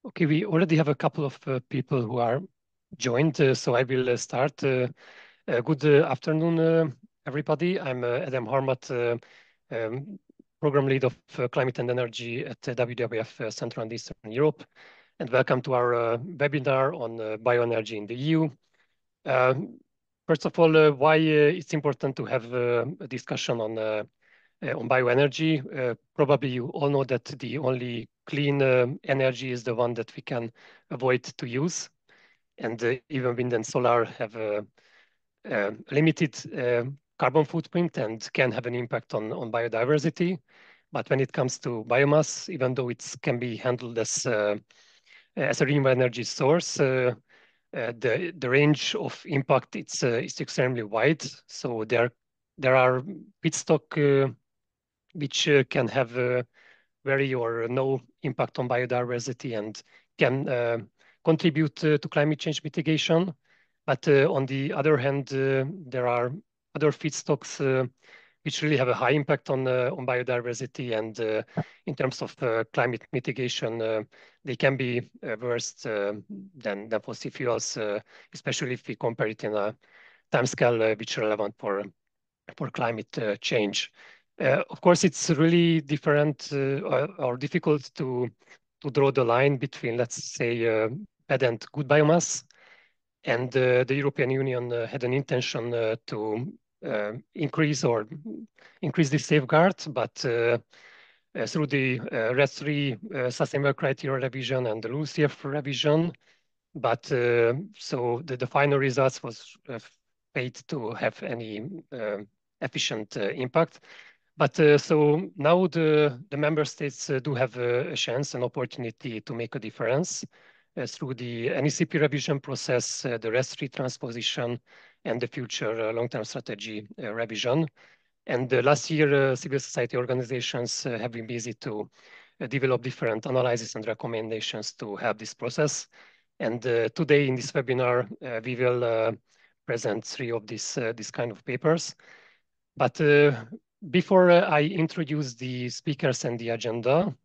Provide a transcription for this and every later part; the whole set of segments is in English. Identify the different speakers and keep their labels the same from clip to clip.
Speaker 1: Okay, we already have a couple of people who are joined, so I will start. Good afternoon, everybody. I'm Adam Harmat, Program Lead of Climate and Energy at WWF Central and Eastern Europe. And welcome to our webinar on bioenergy in the EU. First of all, why it's important to have a discussion on bioenergy. Probably you all know that the only clean energy is the one that we can avoid to use. And even wind and solar have a limited carbon footprint and can have an impact on biodiversity. But when it comes to biomass, even though it can be handled as a renewable energy source, the range of impact is extremely wide. So there are feedstock which can have very or no impact on biodiversity and can contribute to climate change mitigation. But on the other hand, there are other feedstocks which really have a high impact on biodiversity, and in terms of climate mitigation, they can be worse than fossil fuels, especially if we compare it in a timescale which is relevant for climate change. Of course, it's really different or difficult to draw the line between, let's say, bad and good biomass. And the European Union had an intention to increase this safeguard, but through the REDIII sustainable criteria revision and the LULUCF revision. But so the final results was failed to have any efficient impact. But so now the member states do have a chance, an opportunity to make a difference through the NECP revision process, the REDIII transposition, and the future long-term strategy revision. And last year, civil society organizations have been busy to develop different analyses and recommendations to help this process. And today in this webinar, we will present three of these kind of papers. But before I introduce the speakers and the agenda,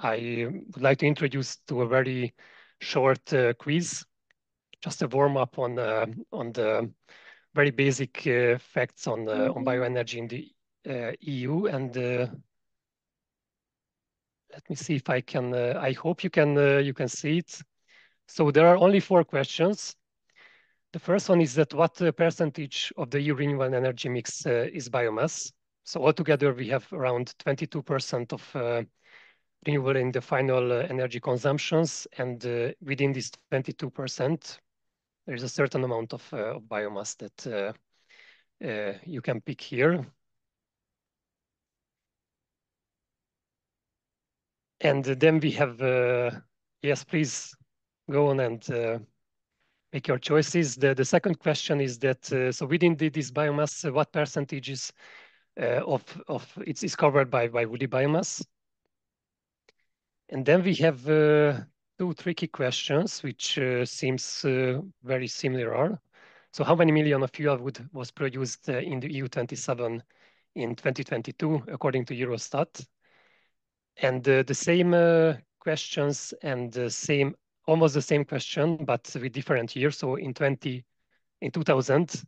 Speaker 1: I would like to introduce to a very short quiz, just a warm up on the very basic facts on bioenergy in the EU. And let me see if I can. I hope you can see it. So there are only 4 questions. The first one is that what percentage of the EU renewable energy mix is biomass? So altogether, we have around 22% of renewable in the final energy consumptions. And within this 22%, there is a certain amount of biomass that you can pick here. And then we have, yes, please go on and make your choices. The second question is that, so within this biomass, what percentage is of it is covered by woody biomass? And then we have 2 tricky questions, which seems very similar. So how many million of fuel wood was produced in the EU27 in 2022, according to Eurostat? And the same questions and almost the same question, but with different years. So in 2000,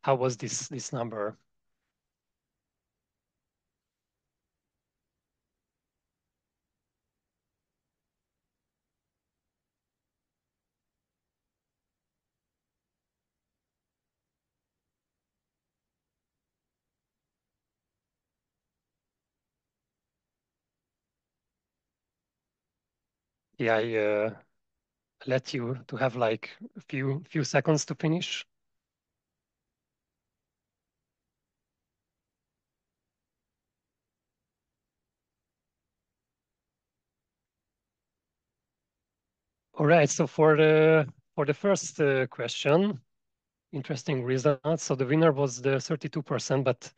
Speaker 1: how was this number? Yeah, I let you to have like a few seconds to finish. All right, so for the first question, interesting results. So the winner was the 32%, but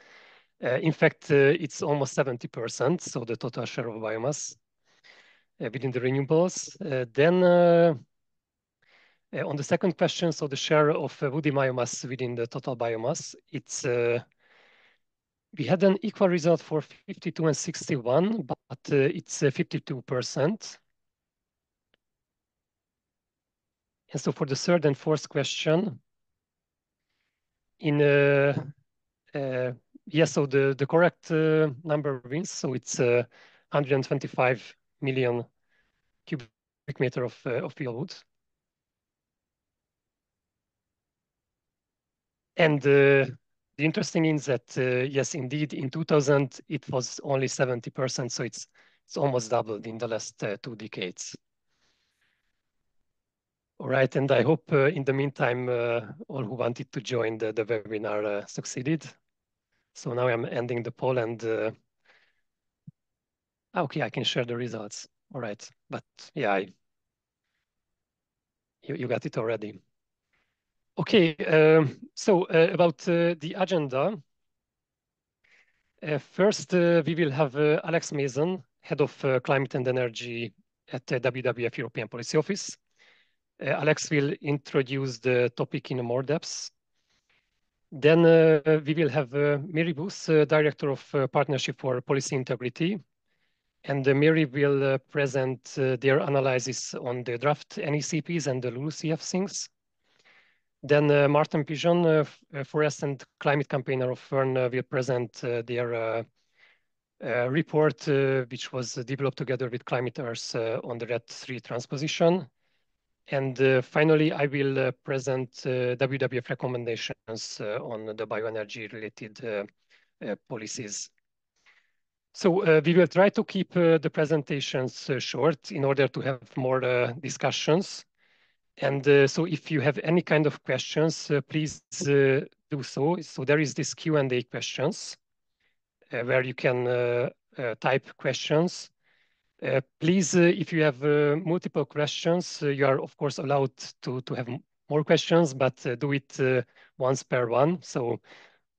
Speaker 1: in fact, it's almost 70%. So the total share of biomass within the renewables. Then on the second question, so the share of woody biomass within the total biomass, it's we had an equal result for 52 and 61, but it's 52%. And so for the third and fourth question, in yes, so the correct number wins. So it's 125 million cubic meter of fuel wood. And the interesting is that, yes, indeed, in 2000, it was only 70%. So it's almost doubled in the last 2 decades. All right, and I hope in the meantime, all who wanted to join the webinar succeeded. So now I'm ending the poll and okay, I can share the results. All right, but yeah, you got it already. Okay, so about the agenda. First, we will have Alex Mason, Head of Climate and Energy at the WWF European Policy Office. Alex will introduce the topic in more depth. Then we will have Mary Booth, Director of Partnership for Policy Integrity. And Mary will present their analysis on the draft NECPs and the LULUCF things. Then Martin Pigeon, Forest and Climate Campaigner of Fern, will present their report, which was developed together with Climate Earth on the REDIII transposition. And finally, I will present WWF recommendations on the bioenergy related policies. So we will try to keep the presentations short in order to have more discussions. And so if you have any kind of questions, please do so. So there is this Q&A questions where you can type questions. Please, if you have multiple questions, you are of course allowed to have more questions, but do it once per one. So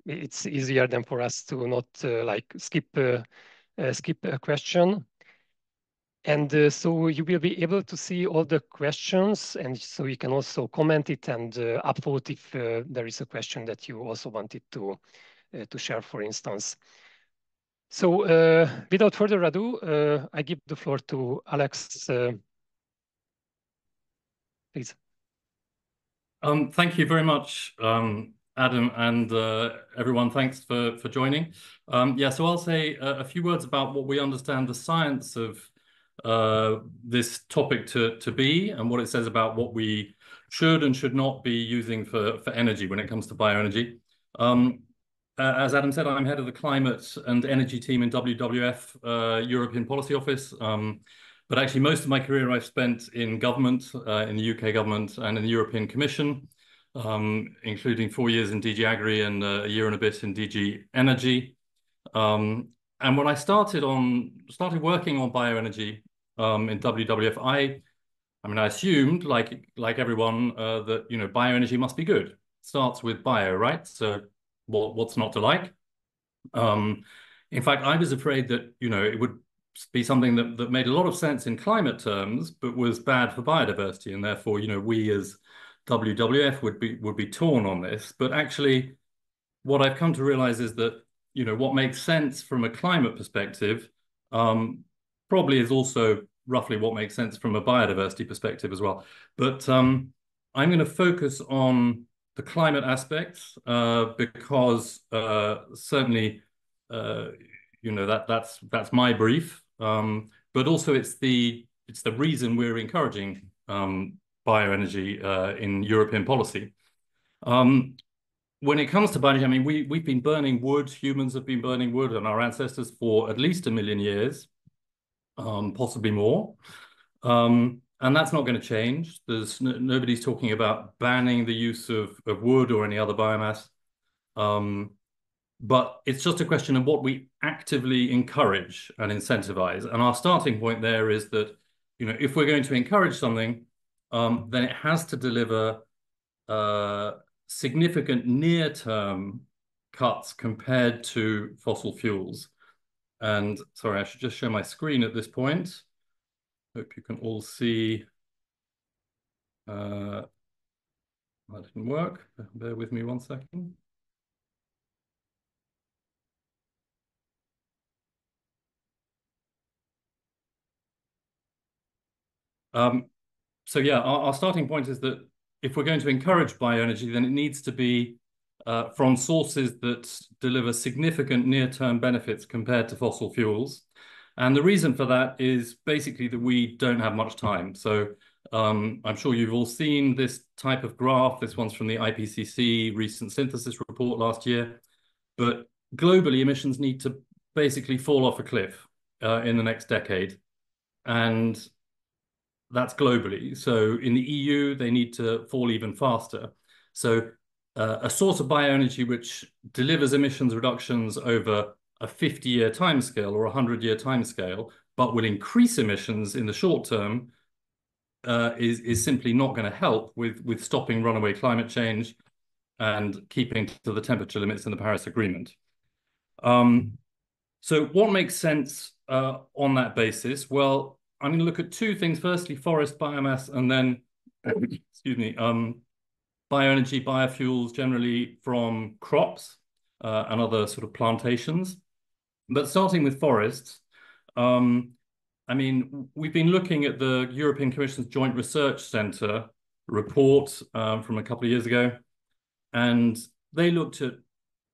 Speaker 1: it's easier than for us to not like skip a question. And so you will be able to see all the questions, and so you can also comment it and upvote if there is a question that you also wanted to share, for instance. So without further ado, I give the floor to Alex. Please.
Speaker 2: Thank you very much, Adam, and everyone. Thanks for joining. Yeah, so I'll say a few words about what we understand the science of this topic to be, and what it says about what we should and should not be using for energy when it comes to bioenergy. As Adam said, I'm head of the climate and energy team in WWF European Policy Office. But actually, most of my career I've spent in government, in the UK government and in the European Commission, including 4 years in DG Agri and a year and a bit in DG Energy. And when I started working on bioenergy in WWF, I mean, I assumed, like everyone, that bioenergy must be good. It starts with bio, right? So what's not to like? In fact, I was afraid that it would be something that made a lot of sense in climate terms, but was bad for biodiversity, and therefore, we as WWF would be torn on this. But actually, what I've come to realize is that what makes sense from a climate perspective probably is also roughly what makes sense from a biodiversity perspective as well. But I'm going to focus on the climate aspects because certainly that's my brief. But also it's the reason we're encouraging bioenergy in European policy. When it comes to bioenergy, I mean, we've been burning wood. Humans have been burning wood, and our ancestors for at least 1 million years, possibly more. And that's not going to change. There's nobody's talking about banning the use of wood or any other biomass. But it's just a question of what we actively encourage and incentivize. And our starting point there is that, if we're going to encourage something, then it has to deliver significant near-term cuts compared to fossil fuels. And sorry, I should just show my screen at this point. Hope you can all see. That didn't work. Bear with me 1 second. So yeah, our starting point is that if we're going to encourage bioenergy, then it needs to be from sources that deliver significant near-term benefits compared to fossil fuels. And the reason for that is basically that we don't have much time. So I'm sure you've all seen this type of graph. This one's from the IPCC recent synthesis report last year. But globally, emissions need to basically fall off a cliff in the next decade. And that's globally. So in the EU, they need to fall even faster. So a source of bioenergy which delivers emissions reductions over a 50-year timescale or a 100-year timescale, but will increase emissions in the short term, is simply not going to help with stopping runaway climate change and keeping to the temperature limits in the Paris Agreement. So what makes sense on that basis? Well, I'm going to look at two things. Firstly, forest biomass, and then, excuse me, bioenergy, biofuels generally from crops and other sort of plantations. But starting with forests, I mean, we've been looking at the European Commission's Joint Research Centre report from a couple of years ago, and they looked at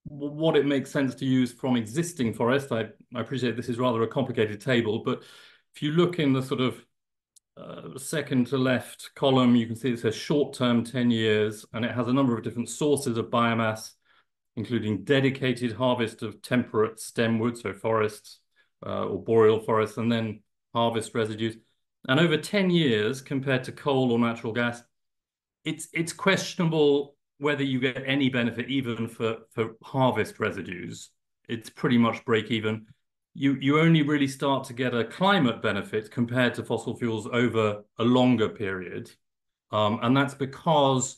Speaker 2: what it makes sense to use from existing forest. I appreciate this is rather a complicated table, but if you look in the sort of second to left column, you can see it says short-term 10 years, and it has a number of different sources of biomass, including dedicated harvest of temperate stemwood, so forests or boreal forests, and then harvest residues. And over 10 years, compared to coal or natural gas, it's questionable whether you get any benefit even for harvest residues. It's pretty much break even. You only really start to get a climate benefit compared to fossil fuels over a longer period. And that's because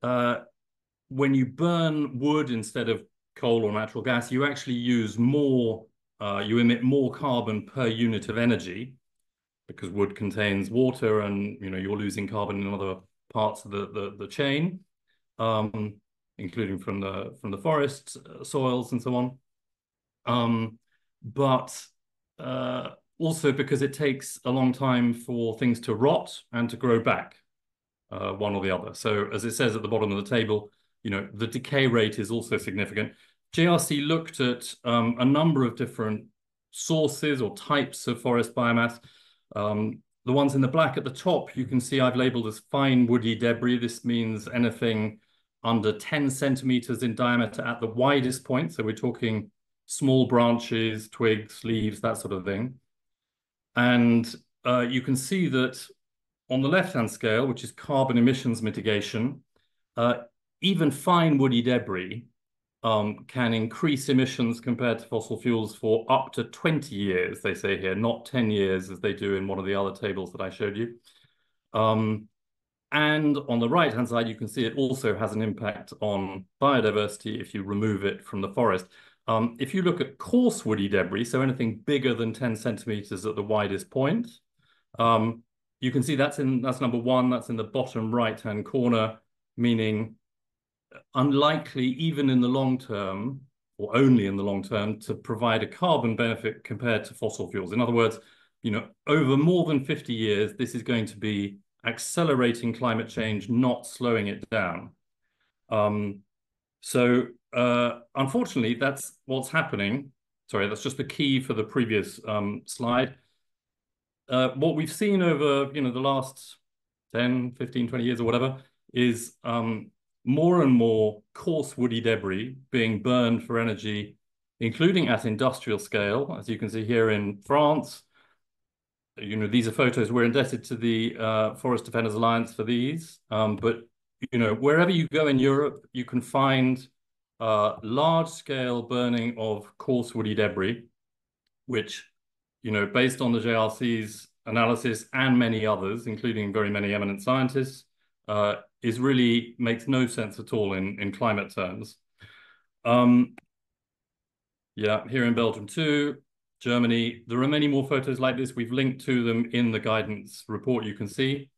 Speaker 2: when you burn wood instead of coal or natural gas, you actually use more, you emit more carbon per unit of energy because wood contains water and you're losing carbon in other parts of the chain. Including from the forest soils and so on, but also because it takes a long time for things to rot and to grow back, one or the other. So as it says at the bottom of the table, the decay rate is also significant. JRC looked at a number of different sources or types of forest biomass. The ones in the black at the top, you can see I've labeled as fine woody debris. This means anything under 10 centimeters in diameter at the widest point. So we're talking small branches, twigs, leaves, that sort of thing. And you can see that on the left-hand scale, which is carbon emissions mitigation, even fine woody debris can increase emissions compared to fossil fuels for up to 20 years, they say here, not 10 years as they do in one of the other tables that I showed you. And on the right-hand side, you can see it also has an impact on biodiversity if you remove it from the forest. If you look at coarse woody debris, so anything bigger than 10 centimeters at the widest point, you can see that's number one, that's in the bottom right-hand corner, meaning unlikely, even in the long term, or only in the long term, to provide a carbon benefit compared to fossil fuels. In other words, over more than 50 years, this is going to be accelerating climate change, not slowing it down. So unfortunately, that's what's happening. Sorry, that's just the key for the previous slide. What we've seen over the last 10, 15, 20 years or whatever is more and more coarse woody debris being burned for energy, including at industrial scale, as you can see here in France. These are photos. We're indebted to the Forest Defenders Alliance for these. But, wherever you go in Europe, you can find large-scale burning of coarse woody debris, which, based on the JRC's analysis and many others, including very many eminent scientists, really makes no sense at all in climate terms. Yeah, here in Belgium too, Germany. There are many more photos like this. We've linked to them in the guidance report you can see.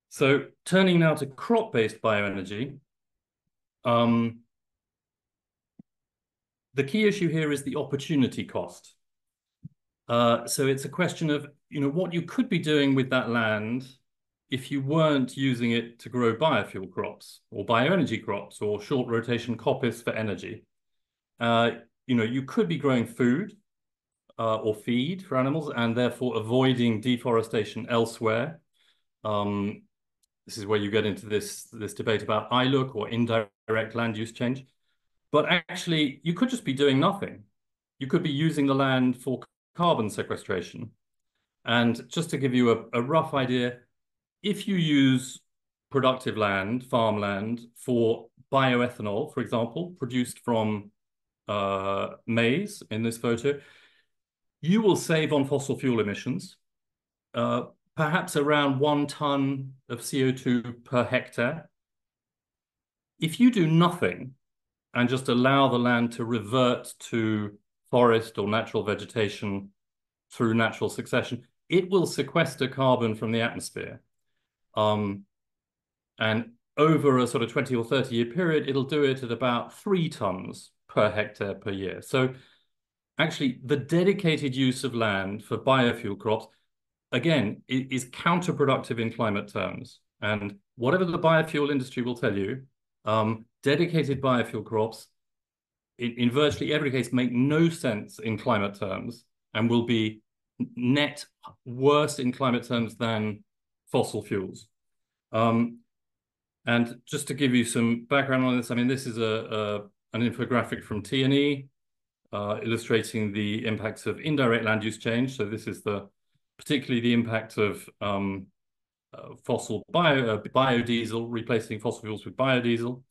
Speaker 2: So turning now to crop-based bioenergy. The key issue here is the opportunity cost. So it's a question of, what you could be doing with that land if you weren't using it to grow biofuel crops or bioenergy crops or short rotation coppice for energy. You could be growing food or feed for animals and therefore avoiding deforestation elsewhere. This is where you get into this debate about ILUC or indirect land use change. But actually, you could just be doing nothing. You could be using the land for carbon sequestration. And just to give you a rough idea, if you use productive land, farmland, for bioethanol, for example, produced from maize in this photo, you will save on fossil fuel emissions, perhaps around 1 ton of CO2 per hectare. If you do nothing and just allow the land to revert to forest or natural vegetation through natural succession, it will sequester carbon from the atmosphere. And over a sort of 20 or 30-year period, it'll do it at about 3 tons per hectare per year. So actually, the dedicated use of land for biofuel crops, again, is counterproductive in climate terms. And whatever the biofuel industry will tell you, dedicated biofuel crops, in virtually every case, make no sense in climate terms and will be net worse in climate terms than fossil fuels. And just to give you some background on this, I mean, this is an infographic from CINEA illustrating the impacts of indirect land use change. So this is particularly the impact of fossil biodiesel, replacing fossil fuels with biodiesel.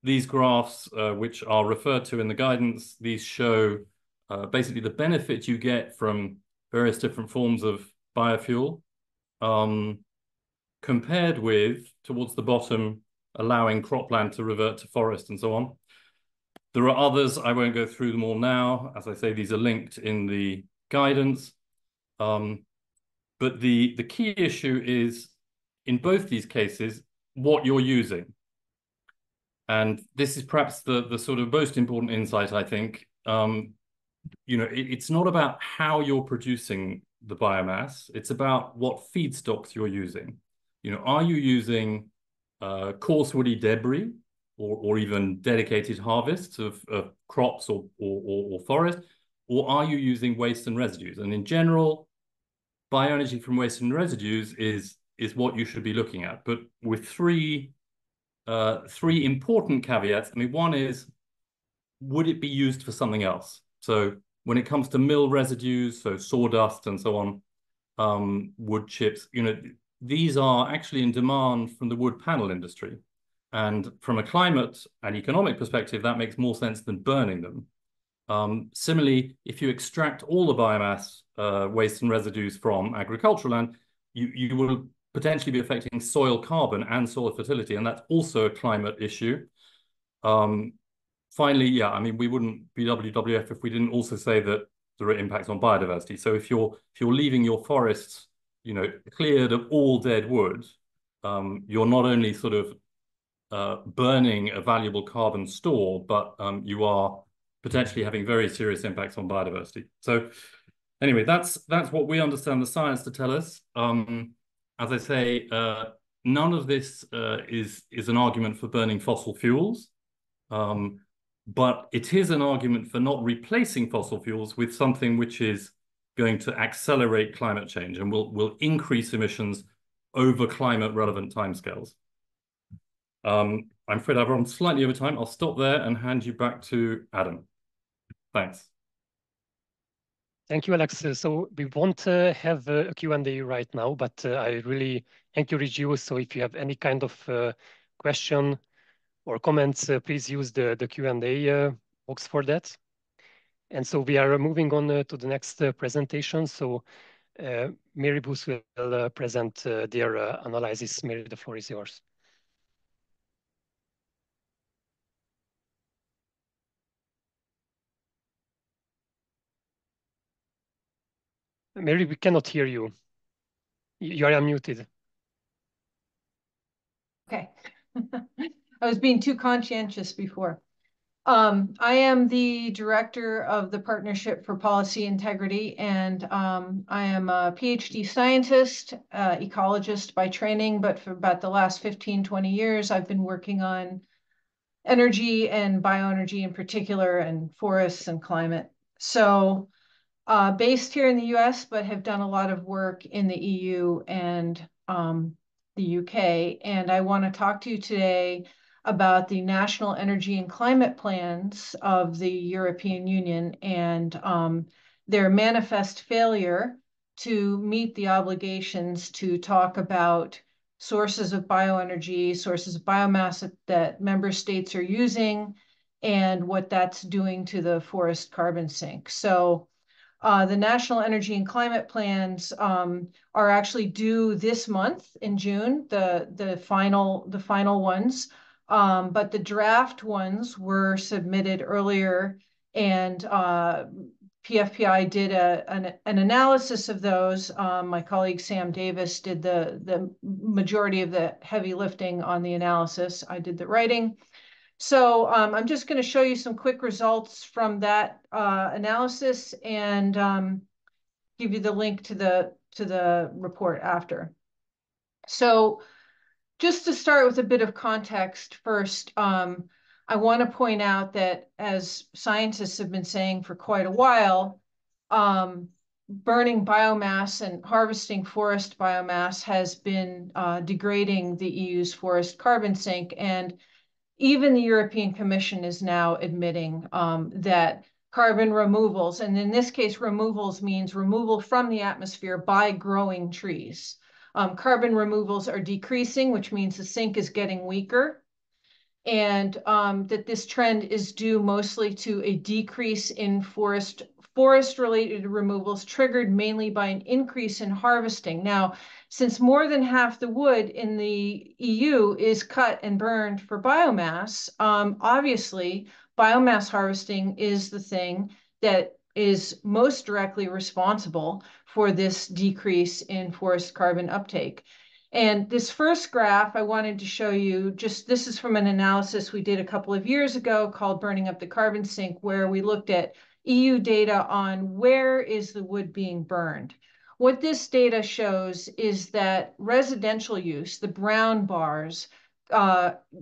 Speaker 2: These graphs, which are referred to in the guidance, these show basically the benefit you get from various different forms of biofuel, compared with, towards the bottom, allowing cropland to revert to forest and so on. There are others, I won't go through them all now. As I say, these are linked in the guidance. But the key issue is, in both these cases, what you're using. And this is perhaps the sort of most important insight, I think. It's not about how you're producing the biomass. It's about what feedstocks you're using. Are you using coarse woody debris or even dedicated harvests of crops or forest, or are you using waste and residues? And in general, bioenergy from waste and residues is what you should be looking at, but with three important caveats. I mean, one is, would it be used for something else? So when it comes to mill residues, so sawdust and so on, wood chips, these are actually in demand from the wood panel industry. And from a climate and economic perspective, that makes more sense than burning them. Similarly, if you extract all the biomass, waste and residues from agricultural land, you will potentially be affecting soil carbon and soil fertility, and that's also a climate issue. Finally, yeah, I mean, we wouldn't be WWF if we didn't also say that there are impacts on biodiversity. So if you're leaving your forests, cleared of all dead wood, you're not only sort of burning a valuable carbon store, but you are potentially having very serious impacts on biodiversity. So anyway, that's what we understand the science to tell us. As I say, none of this is an argument for burning fossil fuels, but it is an argument for not replacing fossil fuels with something which is going to accelerate climate change and will increase emissions over climate-relevant timescales. I'm afraid I've run slightly over time. I'll stop there and hand you back to Adam. Thanks.
Speaker 1: Thank you, Alex. So we won't have a Q&A right now, but I really encourage you. So if you have any kind of question or comments, please use the Q&A box for that. And so we are moving on to the next presentation. So Mary Booth will present their analysis. Mary, the floor is yours. Mary, we cannot hear you. You are unmuted.
Speaker 3: Okay. I was being too conscientious before. I am the director of the Partnership for Policy Integrity, and I am a PhD scientist, ecologist by training, but for about the last 15, 20 years, I've been working on energy and bioenergy in particular, and forests and climate. So based here in the US, but have done a lot of work in the EU and the UK. And I want to talk to you today about the national energy and climate plans of the European Union and their manifest failure to meet the obligations to talk about sources of bioenergy, sources of biomass that member states are using, and what that's doing to the forest carbon sink. So the national energy and climate plans are actually due this month in June, the final ones. But the draft ones were submitted earlier, and PFPI did an analysis of those. My colleague Sam Davis did the majority of the heavy lifting on the analysis. I did the writing. So I'm just going to show you some quick results from that analysis and give you the link to the report after. So just to start with a bit of context first, I want to point out that as scientists have been saying for quite a while, burning biomass and harvesting forest biomass has been degrading the EU's forest carbon sink, and even the European Commission is now admitting that carbon removals, and in this case, removals means removal from the atmosphere by growing trees. Carbon removals are decreasing, which means the sink is getting weaker, and that this trend is due mostly to a decrease in forest-related removals triggered mainly by an increase in harvesting. Now, since more than half the wood in the EU is cut and burned for biomass, obviously biomass harvesting is the thing that is most directly responsible for this decrease in forest carbon uptake. And this first graph I wanted to show you, this is from an analysis we did a couple of years ago called Burning Up the Carbon Sink, where we looked at EU data on where is the wood being burned. What this data shows is that residential use, the brown bars,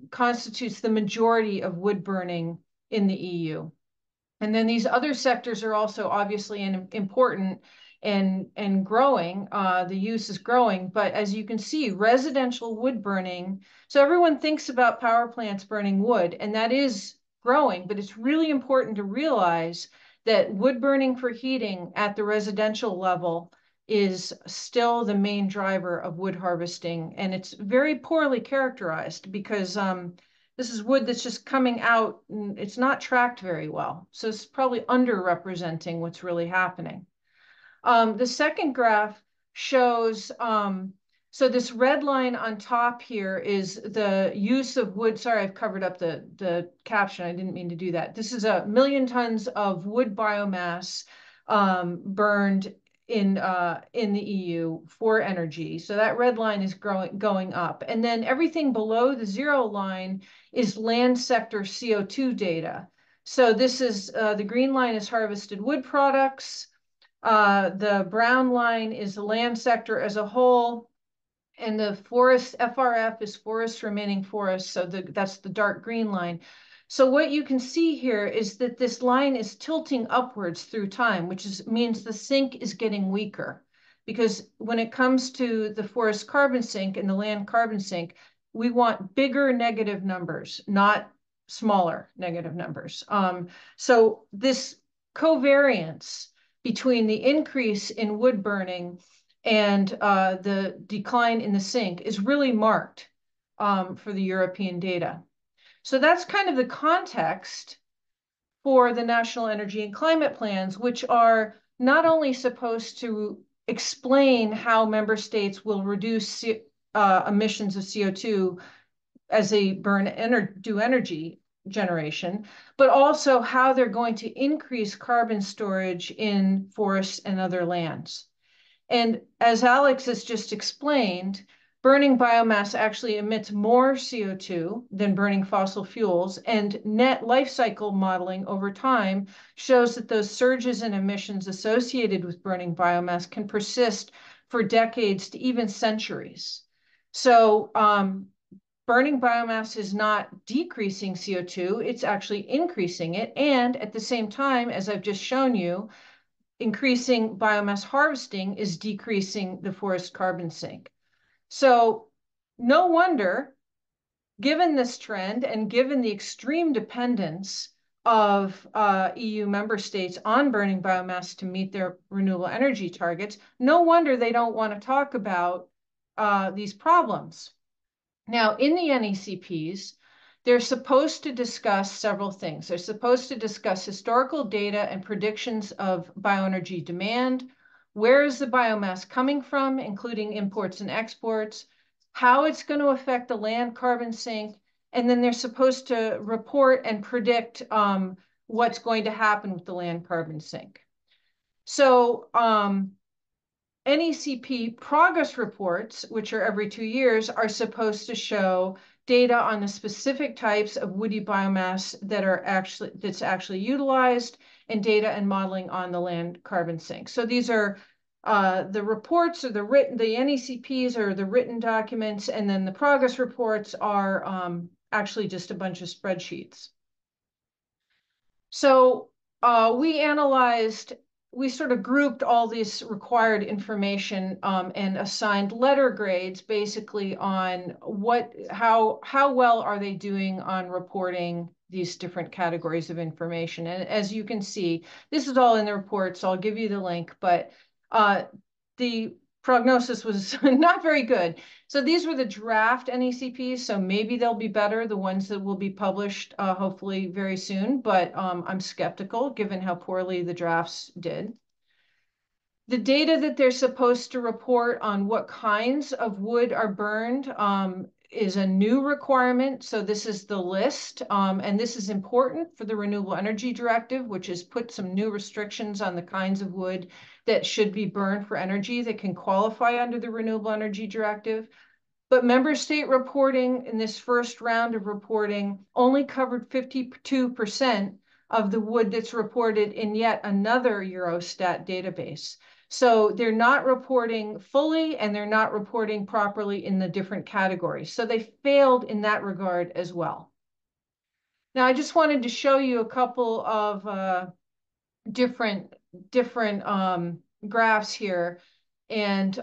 Speaker 3: constitutes the majority of wood burning in the EU. And then these other sectors are also obviously important and growing. The use is growing, but as you can see, residential wood burning. So everyone thinks about power plants burning wood, and that is growing, but it's really important to realize that wood burning for heating at the residential level is still the main driver of wood harvesting, and it's very poorly characterized because this is wood that's just coming out and it's not tracked very well. So it's probably underrepresenting what's really happening. The second graph shows, so this red line on top here is the use of wood. Sorry, I've covered up the caption. I didn't mean to do that. This is 1 million tons of wood biomass burned in the EU for energy. So that red line is going up. And then everything below the zero line is land sector CO2 data. So this is, the green line is harvested wood products. The brown line is the land sector as a whole. And the forest, FRF is forest remaining forest. So that's the dark green line. So what you can see here is that this line is tilting upwards through time, which means the sink is getting weaker. Because when it comes to the forest carbon sink and the land carbon sink, we want bigger negative numbers, not smaller negative numbers. So this covariance between the increase in wood burning and the decline in the sink is really marked for the European data. So that's kind of the context for the national energy and climate plans, which are not only supposed to explain how member states will reduce emissions of CO2 as they do energy generation, but also how they're going to increase carbon storage in forests and other lands. And as Alex has just explained, burning biomass actually emits more CO2 than burning fossil fuels, and net life cycle modeling over time shows that those surges in emissions associated with burning biomass can persist for decades to even centuries. So burning biomass is not decreasing CO2, it's actually increasing it. And at the same time, as I've just shown you, increasing biomass harvesting is decreasing the forest carbon sink. So no wonder, given this trend and given the extreme dependence of EU member states on burning biomass to meet their renewable energy targets, no wonder they don't want to talk about these problems. Now, in the NECPs, they're supposed to discuss several things. They're supposed to discuss historical data and predictions of bioenergy demand. Where is the biomass coming from, including imports and exports, how it's going to affect the land carbon sink, and then they're supposed to report and predict what's going to happen with the land carbon sink. So NECP progress reports, which are every 2 years, are supposed to show data on the specific types of woody biomass that's actually utilized, and data and modeling on the land carbon sink. So these are the reports, or the NECPs are the written documents, and then the progress reports are actually just a bunch of spreadsheets. So we sort of grouped all this required information and assigned letter grades basically on how well are they doing on reporting these different categories of information. And as you can see, this is all in the report, so I'll give you the link, but the prognosis was not very good. So these were the draft NECPs, so maybe they'll be better, the ones that will be published hopefully very soon, but I'm skeptical given how poorly the drafts did. The data that they're supposed to report on what kinds of wood are burned is a new requirement. So this is the list, and this is important for the Renewable Energy Directive, which has put some new restrictions on the kinds of wood that should be burned for energy that can qualify under the Renewable Energy Directive. But member state reporting in this first round of reporting only covered 52% of the wood that's reported in yet another Eurostat database. So they're not reporting fully, and they're not reporting properly in the different categories. So they failed in that regard as well. Now, I just wanted to show you a couple of different graphs here. And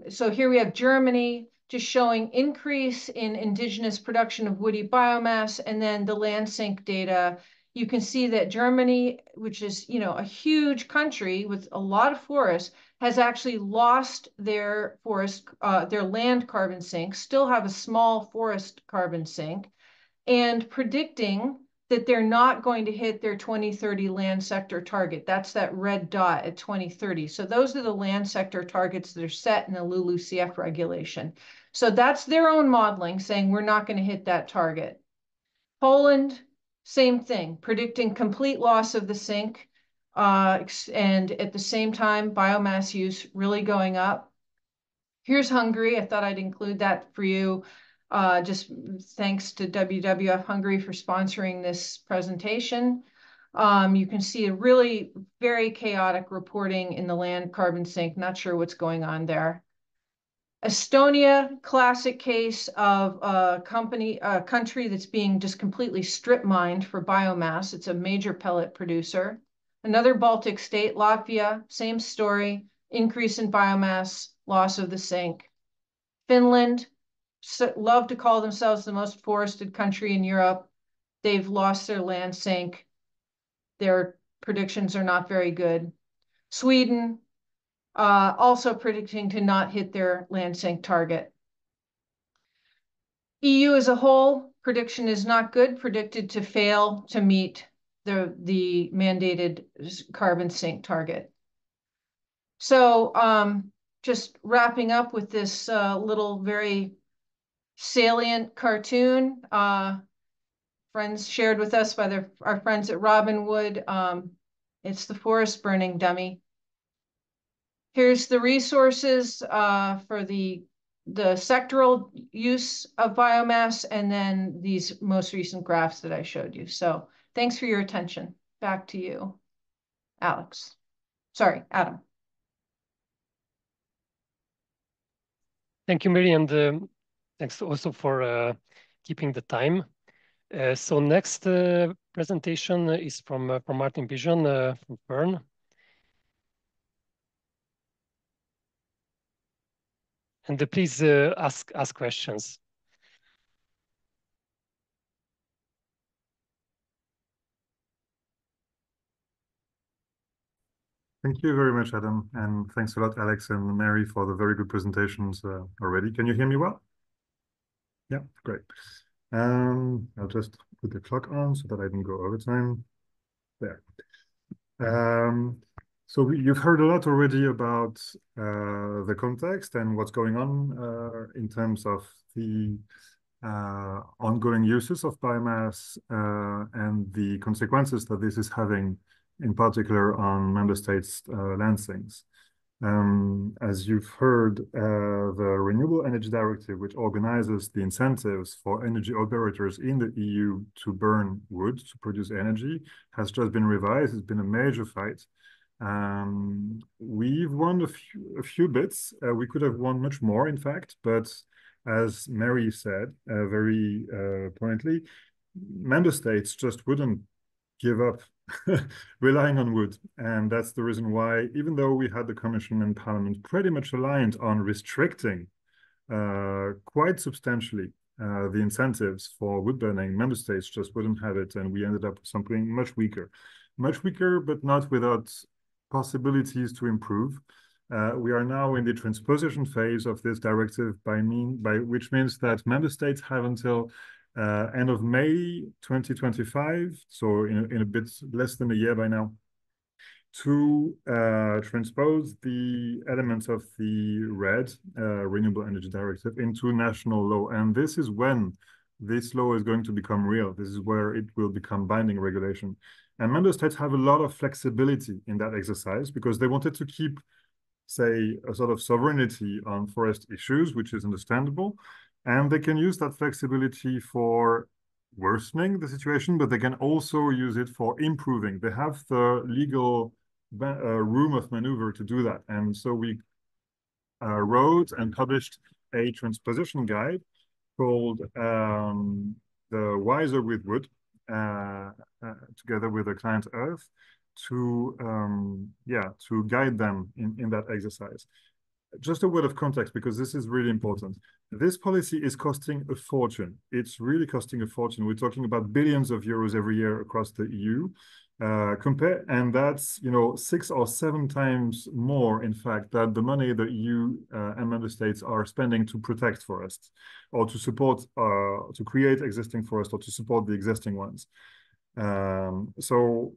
Speaker 3: so here we have Germany just showing increase in indigenous production of woody biomass, and then the land sink data. You can see that Germany, which is, a huge country with a lot of forests, has actually lost their their land carbon sink, still have a small forest carbon sink, and predicting that they're not going to hit their 2030 land sector target. That's that red dot at 2030. So those are the land sector targets that are set in the LULUCF regulation. So that's their own modeling saying we're not going to hit that target. Poland, same thing, predicting complete loss of the sink, and at the same time, biomass use really going up. Here's Hungary. I thought I'd include that for you. Just thanks to WWF Hungary for sponsoring this presentation. You can see a really very chaotic reporting in the land carbon sink. Not sure what's going on there. Estonia, classic case of a country that's being just completely strip mined for biomass. It's a major pellet producer. Another Baltic state, Latvia, same story, increase in biomass, loss of the sink. Finland, love to call themselves the most forested country in Europe. They've lost their land sink. Their predictions are not very good. Sweden, also predicting to not hit their land sink target. EU as a whole, prediction is not good, predicted to fail to meet the mandated carbon sink target. So just wrapping up with this little very salient cartoon, friends shared with us by our friends at Robinwood. It's the forest burning dummy. Here's the resources for the the sectoral use of biomass, and then these most recent graphs that I showed you. So thanks for your attention. Back to you, Alex. Sorry, Adam.
Speaker 1: Thank you, Mary, and thanks also for keeping the time. So next presentation is from Martin Pigeon from Fern. And please ask questions.
Speaker 4: Thank you very much, Adam. And thanks a lot, Alex and Mary, for the very good presentations already. Can you hear me well? Yeah, great. I'll just put the clock on so that I don't go over time. There. So you've heard a lot already about the context and what's going on in terms of the ongoing uses of biomass and the consequences that this is having, in particular on member states' lancings. As you've heard, the Renewable Energy Directive, which organizes the incentives for energy operators in the EU to burn wood to produce energy, has just been revised. It's been a major fight. We've won a few bits. We could have won much more, in fact, but as Mary said very pointedly, member states just wouldn't give up relying on wood. And that's the reason why, even though we had the Commission and Parliament pretty much aligned on restricting quite substantially the incentives for wood burning, member states just wouldn't have it. And we ended up with something much weaker, but not without possibilities to improve. We are now in the transposition phase of this directive, which means that member states have until end of May 2025, so in a bit less than a year by now, to transpose the elements of the REDIII, Renewable Energy Directive, into national law. And this is when this law is going to become real. This is where it will become binding regulation. And member states have a lot of flexibility in that exercise because they wanted to keep, say, a sort of sovereignty on forest issues, which is understandable. And they can use that flexibility for worsening the situation, but they can also use it for improving. They have the legal room of maneuver to do that. And so we wrote and published a transposition guide called The Wiser with Wood, together with the client Earth, to guide them in that exercise. Just a word of context, because this is really important. This policy is costing a fortune. It's really costing a fortune. We're talking about billions of euros every year across the EU. And that's 6 or 7 times more, in fact, than the money the EU and member states are spending to protect forests, or to support, to create existing forests, or to support the existing ones. So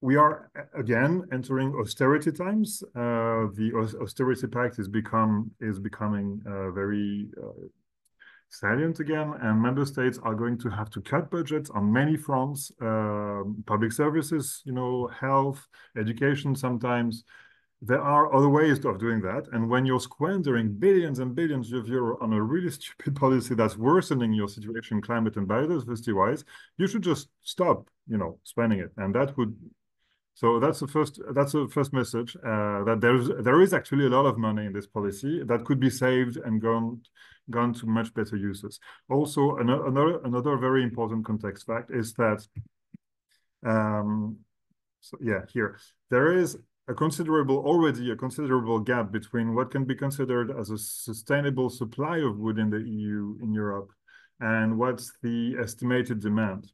Speaker 4: we are again entering austerity times. The austerity pact is becoming very salient again, and member states are going to have to cut budgets on many fronts, public services, health, education. Sometimes there are other ways of doing that, and when you're squandering billions and billions of euros on a really stupid policy that's worsening your situation, climate and biodiversity-wise, you should just stop, spending it, and that would. So that's the first message, that there is actually a lot of money in this policy that could be saved and gone to much better uses. Also, another very important context fact is that here there is already a considerable gap between what can be considered as a sustainable supply of wood in the EU, in Europe, and what's the estimated demand.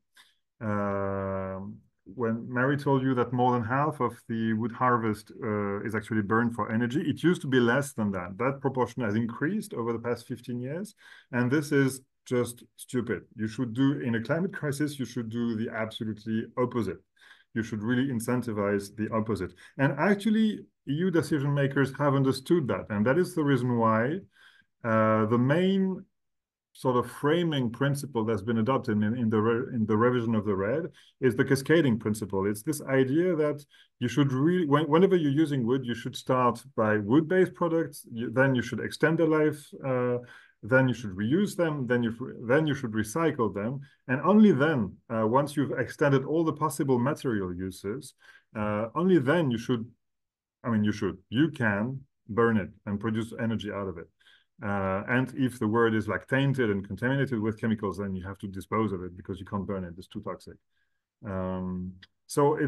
Speaker 4: When Mary told you that more than half of the wood harvest is actually burned for energy, it used to be less than that. That proportion has increased over the past 15 years. And this is just stupid. In a climate crisis, you should do the absolutely opposite. You should really incentivize the opposite. And actually, EU decision makers have understood that. And that is the reason why the main sort of framing principle that's been adopted in the revision of the REDIII is the cascading principle. It's this idea that you should really, whenever you're using wood, you should start by wood-based products, then you should extend their life then you should reuse them, then you should recycle them, and only then, once you've extended all the possible material uses, only then you can burn it and produce energy out of it. And if the word is like tainted and contaminated with chemicals, then you have to dispose of it because you can't burn it. It's too toxic. So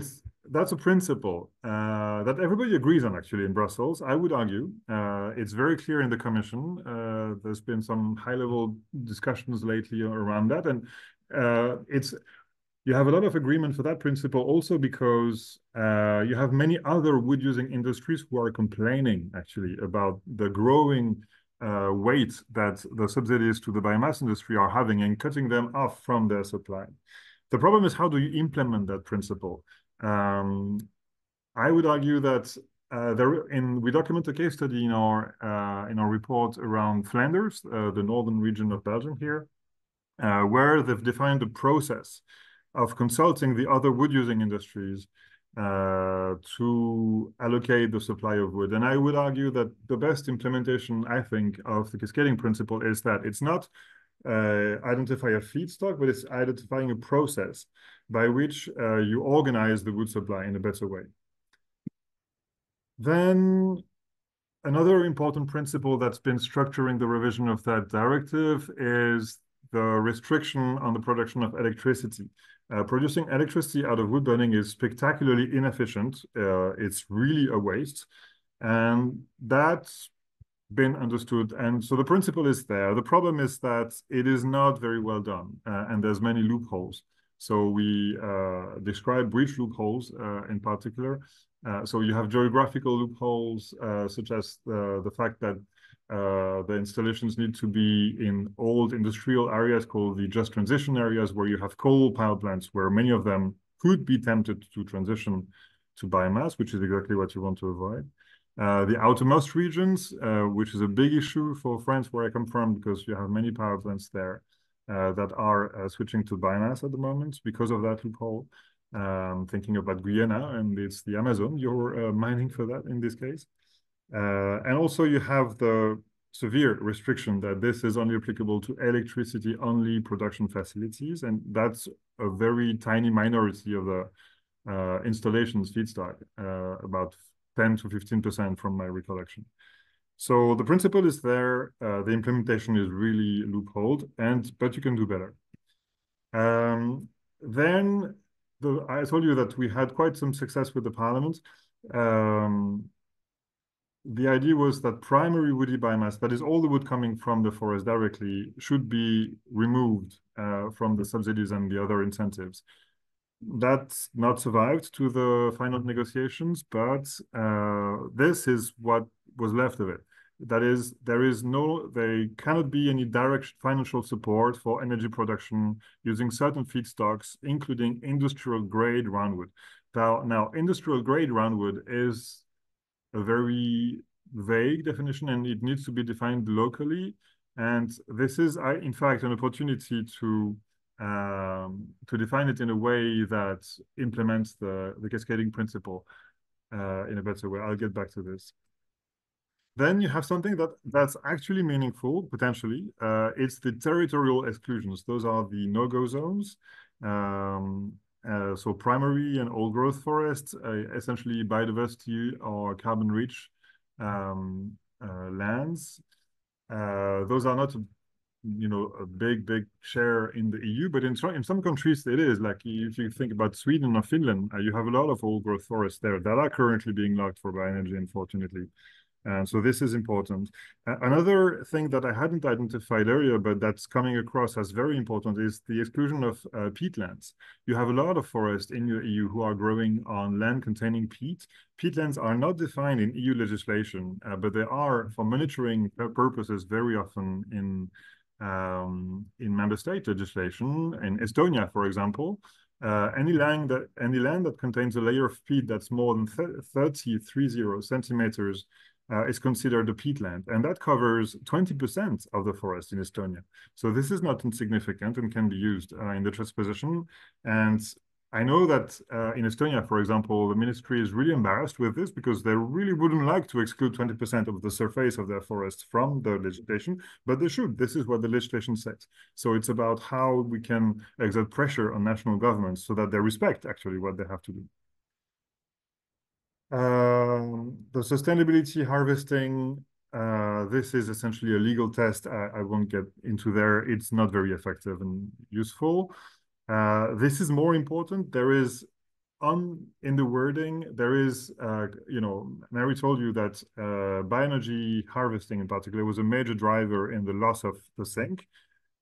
Speaker 4: that's a principle that everybody agrees on actually in Brussels. I would argue it's very clear in the Commission. There's been some high-level discussions lately around that, and you have a lot of agreement for that principle also because you have many other wood-using industries who are complaining actually about the growing weight that the subsidies to the biomass industry are having and cutting them off from their supply. The problem is, how do you implement that principle? I would argue that we document a case study in our report around Flanders, the northern region of Belgium here, where they've defined a process of consulting the other wood-using industries to allocate the supply of wood. And I would argue that the best implementation, I think, of the cascading principle is that it's not identify a feedstock, but it's identifying a process by which you organize the wood supply in a better way. Then another important principle that's been structuring the revision of that directive is the restriction on the production of electricity. Producing electricity out of wood burning is spectacularly inefficient. It's really a waste. And that's been understood. And so the principle is there. The problem is that it is not very well done. And there's many loopholes. So we describe breach loopholes in particular. So you have geographical loopholes, such as the fact that the installations need to be in old industrial areas called the just transition areas, where you have coal power plants, where many of them could be tempted to transition to biomass, which is exactly what you want to avoid. The outermost regions, which is a big issue for France, where I come from, because you have many power plants there that are switching to biomass at the moment because of that loophole. Thinking about Guyana, and it's the Amazon you're mining for that in this case. And also you have the severe restriction that this is only applicable to electricity-only production facilities, and that's a very tiny minority of the installations feedstock, about 10 to 15% from my recollection. So the principle is there, the implementation is really loopholed, but you can do better. Then I told you that we had quite some success with the Parliament. The idea was that primary woody biomass, that is all the wood coming from the forest directly, should be removed from the subsidies and the other incentives. That's not survived to the final negotiations, but this is what was left of it. That is, there cannot be any direct financial support for energy production using certain feedstocks, including industrial grade roundwood. Now industrial grade roundwood is a very vague definition, and it needs to be defined locally. And this is, in fact, an opportunity to define it in a way that implements the cascading principle in a better way. I'll get back to this. Then you have something that's actually meaningful, potentially. It's the territorial exclusions. Those are the no-go zones. So primary and old growth forests, essentially biodiversity or carbon-rich lands. Those are not a big share in the EU, but in some countries it is. Like if you think about Sweden or Finland, you have a lot of old growth forests there that are currently being logged for bioenergy, unfortunately. And so this is important. Another thing that I hadn't identified earlier, but that's coming across as very important, is the exclusion of peatlands. You have a lot of forests in the EU who are growing on land containing peat. Peatlands are not defined in EU legislation, but they are, for monitoring purposes, very often in member state legislation. In Estonia, for example, any land that contains a layer of peat that's more than 30 centimeters is considered a peatland, and that covers 20% of the forest in Estonia. So this is not insignificant and can be used in the transposition. And I know that in Estonia, for example, the ministry is really embarrassed with this because they really wouldn't like to exclude 20% of the surface of their forest from the legislation, but they should. This is what the legislation says. So it's about how we can exert pressure on national governments so that they respect actually what they have to do. The sustainability harvesting, this is essentially a legal test. I won't get into there. It's not very effective and useful. This is more important. There is in the wording, there is, Mary told you that bioenergy harvesting in particular was a major driver in the loss of the sink.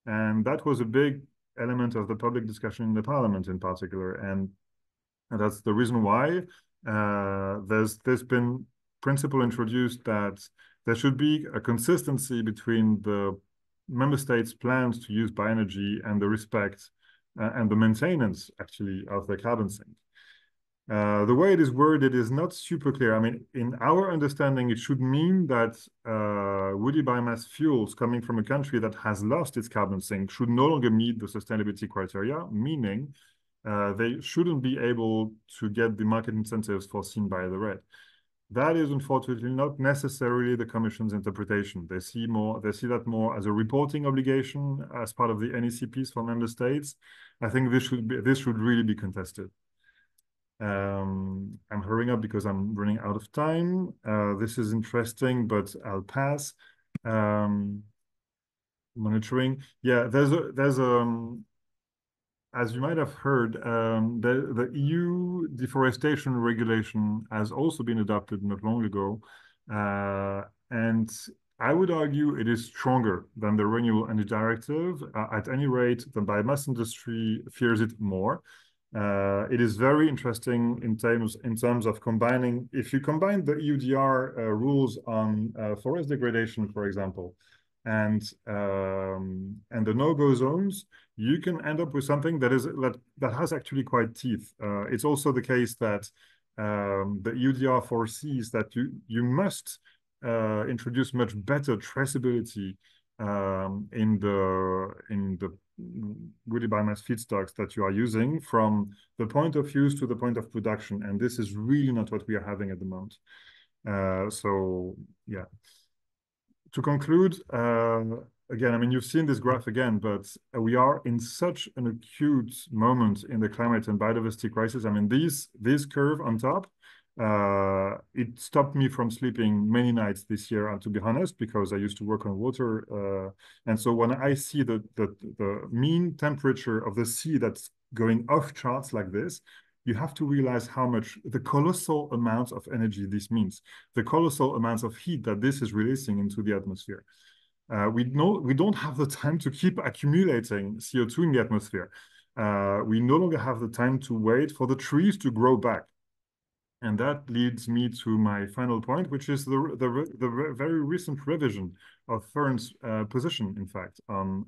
Speaker 4: And that was a big element of the public discussion in the parliament in particular. And that's the reason why there's been principle introduced that there should be a consistency between the member states' plans to use bioenergy and the respect and the maintenance, actually, of the carbon sink. The way it is worded is not super clear. I mean, in our understanding, it should mean that woody biomass fuels coming from a country that has lost its carbon sink should no longer meet the sustainability criteria, meaning they shouldn't be able to get the market incentives foreseen by the REDIII. That is unfortunately not necessarily the Commission's interpretation. They see that more as a reporting obligation as part of the NECPs for member states. I think this should really be contested. I'm hurrying up because I'm running out of time. This is interesting, but I'll pass. Monitoring. Yeah, as you might have heard, the EU deforestation regulation has also been adopted not long ago. And I would argue it is stronger than the Renewable Energy Directive. At any rate, the biomass industry fears it more. It is very interesting in terms of combining. If you combine the EUDR rules on forest degradation, for example, and the no-go zones, you can end up with something that has actually quite teeth. It's also the case that the EUDR foresees that you must introduce much better traceability in the woody biomass feedstocks that you are using from the point of use to the point of production, and this is really not what we are having at the moment. So yeah. To conclude, again, I mean, you've seen this graph again, but we are in such an acute moment in the climate and biodiversity crisis. I mean, this curve on top, it stopped me from sleeping many nights this year, to be honest, because I used to work on water. And so when I see the mean temperature of the sea that's going off charts like this, you have to realize how much the colossal amounts of energy this means, the colossal amounts of heat that this is releasing into the atmosphere. We don't have the time to keep accumulating CO2 in the atmosphere. We no longer have the time to wait for the trees to grow back. And that leads me to my final point, which is the very recent revision of Fern's position, in fact, on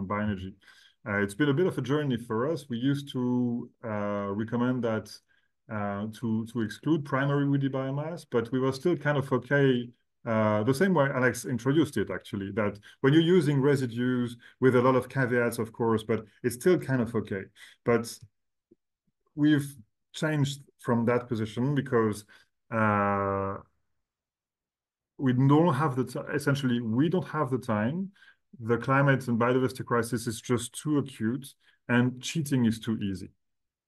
Speaker 4: bioenergy. It's been a bit of a journey for us. We used to recommend that to exclude primary woody biomass, but we were still kind of okay, the same way Alex introduced it, actually, that when you're using residues with a lot of caveats, of course, but it's still kind of okay. But we've changed from that position because we don't have essentially, we don't have the time. The climate and biodiversity crisis is just too acute, and cheating is too easy.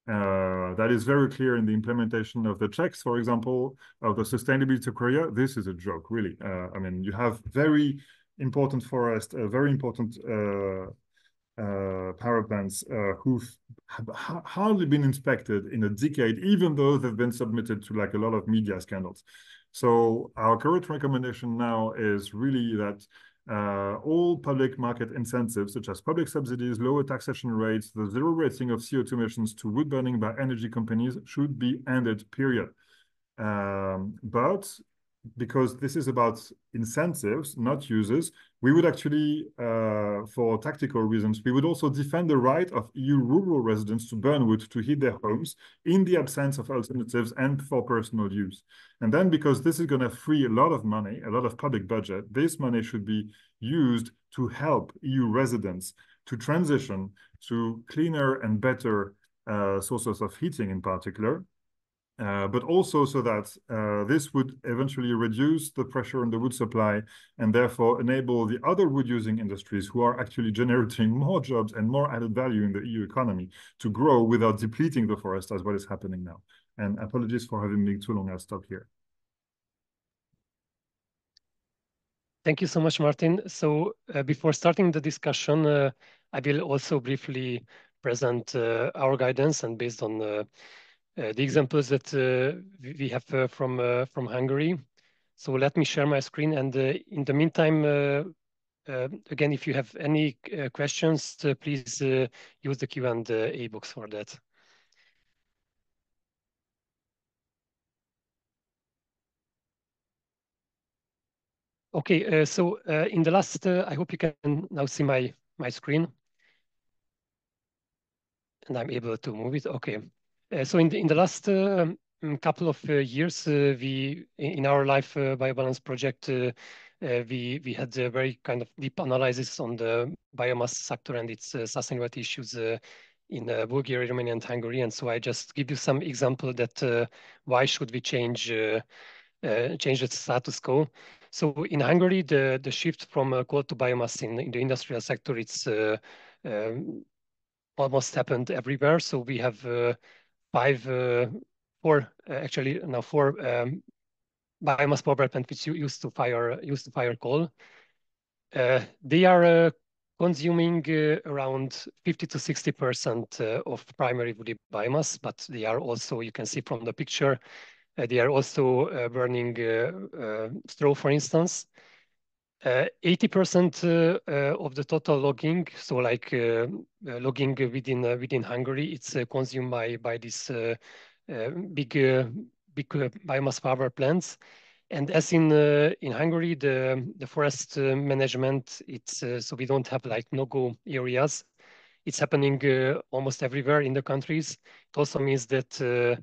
Speaker 4: That is very clear in the implementation of the checks, for example, of the sustainability criteria. This is a joke, really. I mean, you have very important forest, very important power plants who've hardly been inspected in a decade, even though they've been submitted to like a lot of media scandals. So our current recommendation now is really that all public market incentives, such as public subsidies, lower taxation rates, the zero rating of CO2 emissions to wood burning by energy companies should be ended, period. But because this is about incentives, not uses, we would actually, for tactical reasons, we would also defend the right of EU rural residents to burn wood to heat their homes in the absence of alternatives and for personal use. And then because this is going to free a lot of money, a lot of public budget, this money should be used to help EU residents to transition to cleaner and better sources of heating in particular. But also so that this would eventually reduce the pressure on the wood supply and therefore enable the other wood-using industries who are actually generating more jobs and more added value in the EU economy to grow without depleting the forest as what is happening now. And apologies for having been too long. I'll stop here.
Speaker 1: Thank you so much, Martin. So before starting the discussion, I will also briefly present our guidance, and based on the examples that we have from Hungary. So let me share my screen, and in the meantime, again, if you have any questions, please use the Q&A box for that. Okay, so in the last, I hope you can now see my screen, and I'm able to move it. Okay. So in the last couple of years, we in our life biobalance project, we had a very kind of deep analysis on the biomass sector and its sustainability issues in Bulgaria, Romania, and Hungary. And so I just give you some example that why should we change the status quo. So in Hungary, the shift from coal to biomass in the industrial sector, it's almost happened everywhere. So we have four biomass power plants which used to fire coal. They are consuming around 50 to 60% of primary woody biomass, but they are also, you can see from the picture, they are also burning straw, for instance. 80% of the total logging, so like logging within Hungary, it's consumed by these big biomass power plants. And as in Hungary, the forest management, it's so we don't have like no-go areas. It's happening almost everywhere in the countries. It also means that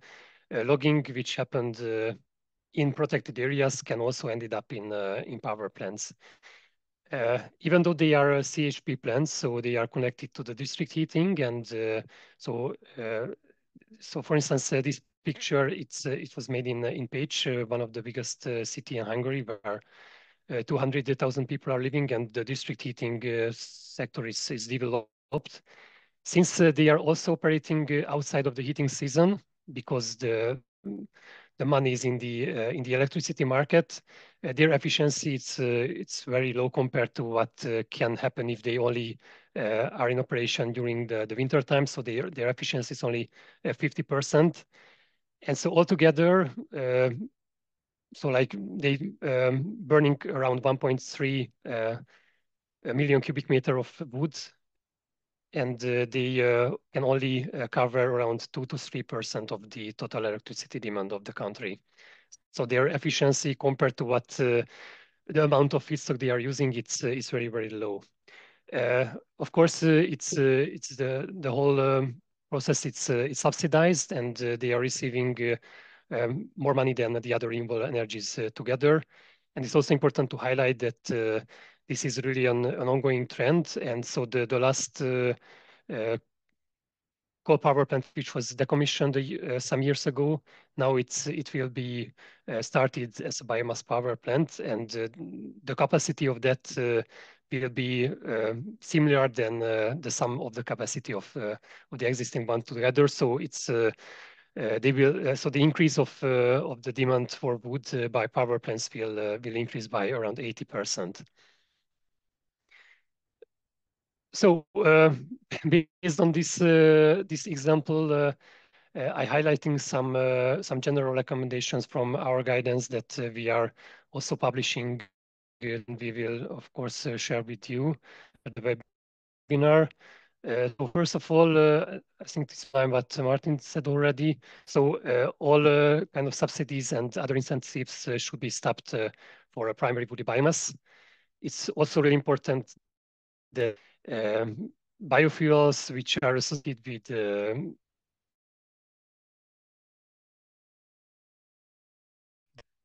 Speaker 1: logging, which happened in protected areas, can also ended up in power plants. Even though they are CHP plants, so they are connected to the district heating, and so for instance, this picture, it was made in Pécs, one of the biggest city in Hungary, where 200,000 people are living, and the district heating sector is developed. Since they are also operating outside of the heating season, because the money is in the electricity market, their efficiency it's very low compared to what can happen if they only are in operation during the winter time. So their efficiency is only 50%, and so altogether, so like they burning around 1.3 million cubic meter of wood, and they can only cover around 2 to 3% of the total electricity demand of the country. So their efficiency compared to what the amount of feedstock they are using, it's very, very low. Of course, it's the whole process. It's subsidized, and they are receiving more money than the other renewable energies together. And it's also important to highlight that this is really an ongoing trend. And so the last coal power plant, which was decommissioned some years ago, now it will be started as a biomass power plant, and the capacity of that will be similar than the sum of the capacity of the existing one together. So it's they will so the increase of the demand for wood by power plants will increase by around 80%. So based on this example, I highlighting some general recommendations from our guidance that we are also publishing, and we will of course share with you at the webinar. So first of all, I think this is what Martin said already. So all kind of subsidies and other incentives should be stopped for a primary woody biomass. It's also really important that biofuels which are associated with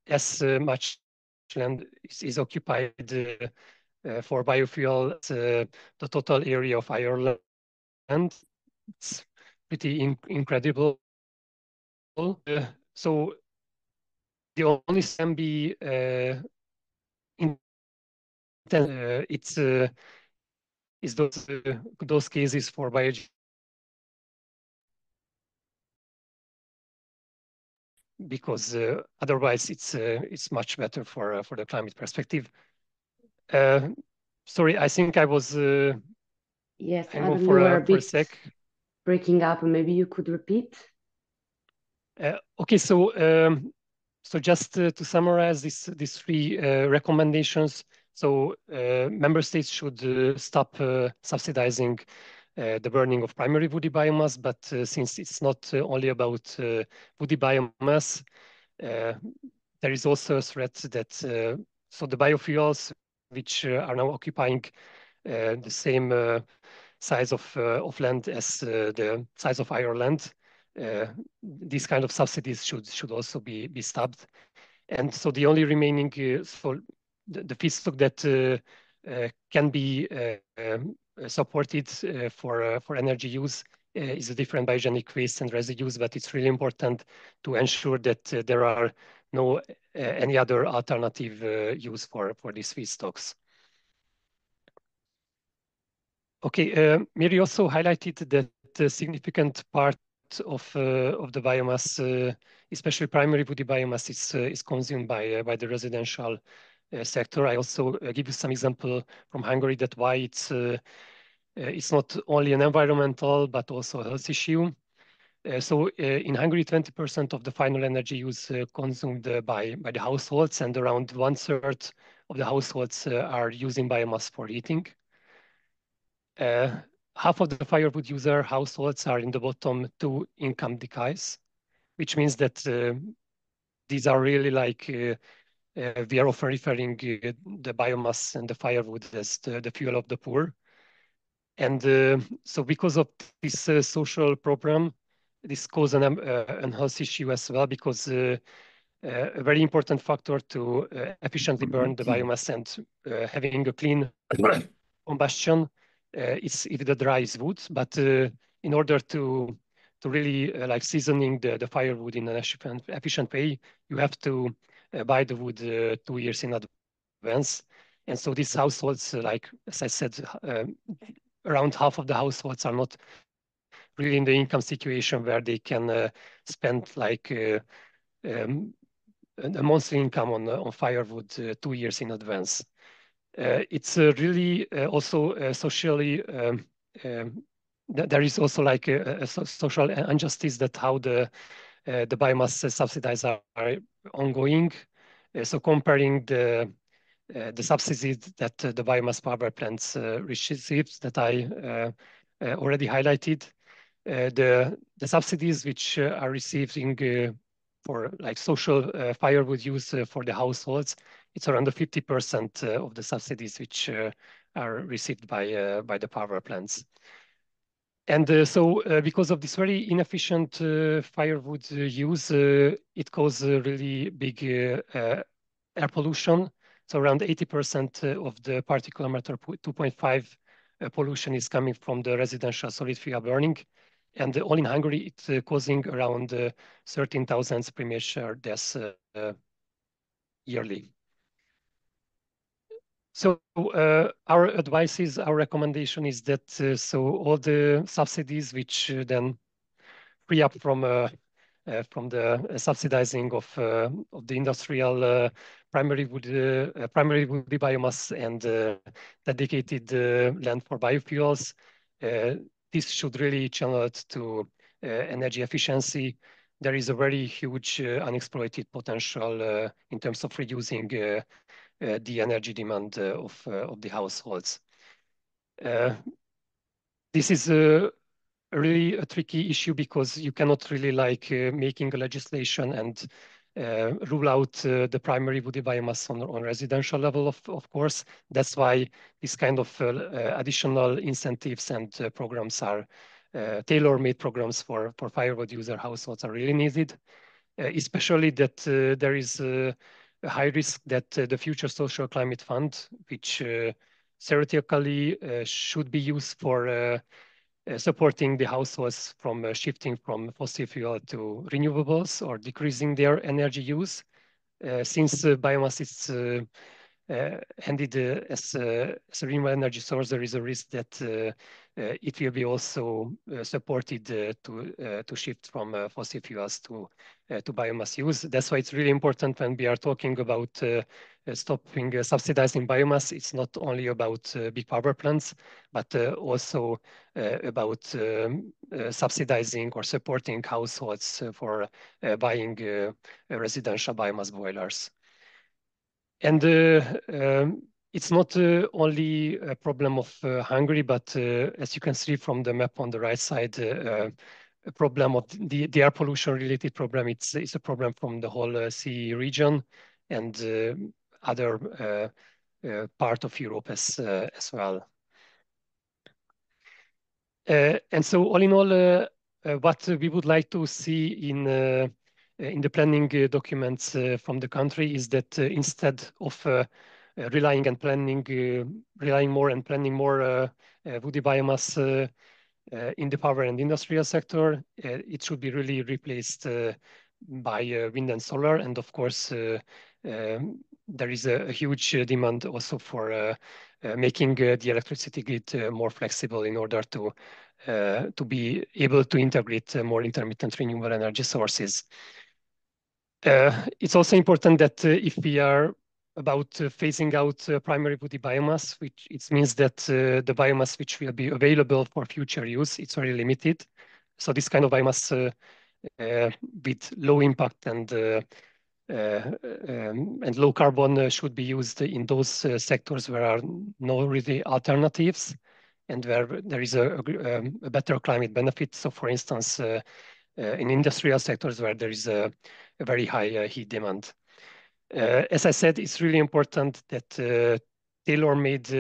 Speaker 1: as much land is occupied for biofuel, the total area of Ireland. It's pretty incredible. So the only can be it's is those cases for bioenergy because otherwise it's much better for the climate perspective. Sorry, I think I was
Speaker 5: yes,
Speaker 1: hang
Speaker 5: Adam,
Speaker 1: on
Speaker 5: you were
Speaker 1: for a sec.
Speaker 5: Breaking up, and maybe you could repeat.
Speaker 1: Okay, so just to summarize these three recommendations. So member states should stop subsidizing the burning of primary woody biomass, but since it's not only about woody biomass, there is also a threat that so the biofuels which are now occupying the same size of land as the size of Ireland, these kind of subsidies should also be stopped. And so the only remaining so the feedstock that can be supported for energy use is a different biogenic waste and residues, but it's really important to ensure that there are no any other alternative use for these feedstocks. Okay, Mary also highlighted that a significant part of the biomass, especially primary woody biomass, is consumed by the residential sector. I also give you some example from Hungary that why it's not only an environmental but also a health issue. So in Hungary, 20% of the final energy use consumed by the households, and around 1/3 of the households are using biomass for heating. Half of the firewood user households are in the bottom two income decays, which means that these are really like we are often referring the biomass and the firewood as the fuel of the poor. And so because of this social problem, this causes an health issue as well, because a very important factor to efficiently burn the biomass and having a clean combustion is if the dry is wood. But in order to really like seasoning the firewood in an efficient way, you have to buy the wood 2 years in advance. And so these households, like as I said, around half of the households are not really in the income situation where they can spend like a monthly income on firewood 2 years in advance. It's really also socially, there is also like a social injustice that how the biomass subsidies are ongoing. So comparing the subsidies that the biomass power plants receive that I already highlighted, the subsidies which are receiving for like social firewood use for the households, it's around the 50% of the subsidies which are received by the power plants. And so because of this very inefficient firewood use, it causes really big air pollution. So around 80% of the particulate matter 2.5 pollution is coming from the residential solid fuel burning. And all in Hungary, it's causing around 13,000 premature deaths yearly. So our advice is, our recommendation is that so all the subsidies which then free up from the subsidizing of the industrial primary woody biomass and dedicated land for biofuels, this should really channel it to energy efficiency. There is a very huge unexploited potential in terms of reducing the energy demand of the households. This is really a tricky issue because you cannot really like making a legislation and rule out the primary woody biomass on residential level, of course. That's why this kind of additional incentives and programs are tailor-made programs for firewood user households are really needed, especially that there is a high risk that the future social climate fund, which theoretically should be used for supporting the households from shifting from fossil fuel to renewables or decreasing their energy use. Since biomass is handed as a renewable energy source, there is a risk that it will be also supported to shift from fossil fuels to biomass use. That's why it's really important when we are talking about stopping subsidizing biomass. It's not only about big power plants, but also about subsidizing or supporting households for buying residential biomass boilers. And it's not only a problem of Hungary, but as you can see from the map on the right side, a problem of the air pollution related problem. It's a problem from the whole CEE region and other part of Europe as well. And so all in all, what we would like to see in the planning documents from the country is that instead of relying more and planning more woody biomass in the power and industrial sector, it should be really replaced by wind and solar. And of course, there is a huge demand also for making the electricity grid more flexible in order to be able to integrate more intermittent renewable energy sources. It's also important that if we are about phasing out primary woody biomass, which it means that the biomass which will be available for future use, it's very limited. So this kind of biomass with low impact and low carbon should be used in those sectors where are no really alternatives and where there is a better climate benefit. So for instance, in industrial sectors where there is a very high heat demand. As I said, it's really important that tailor-made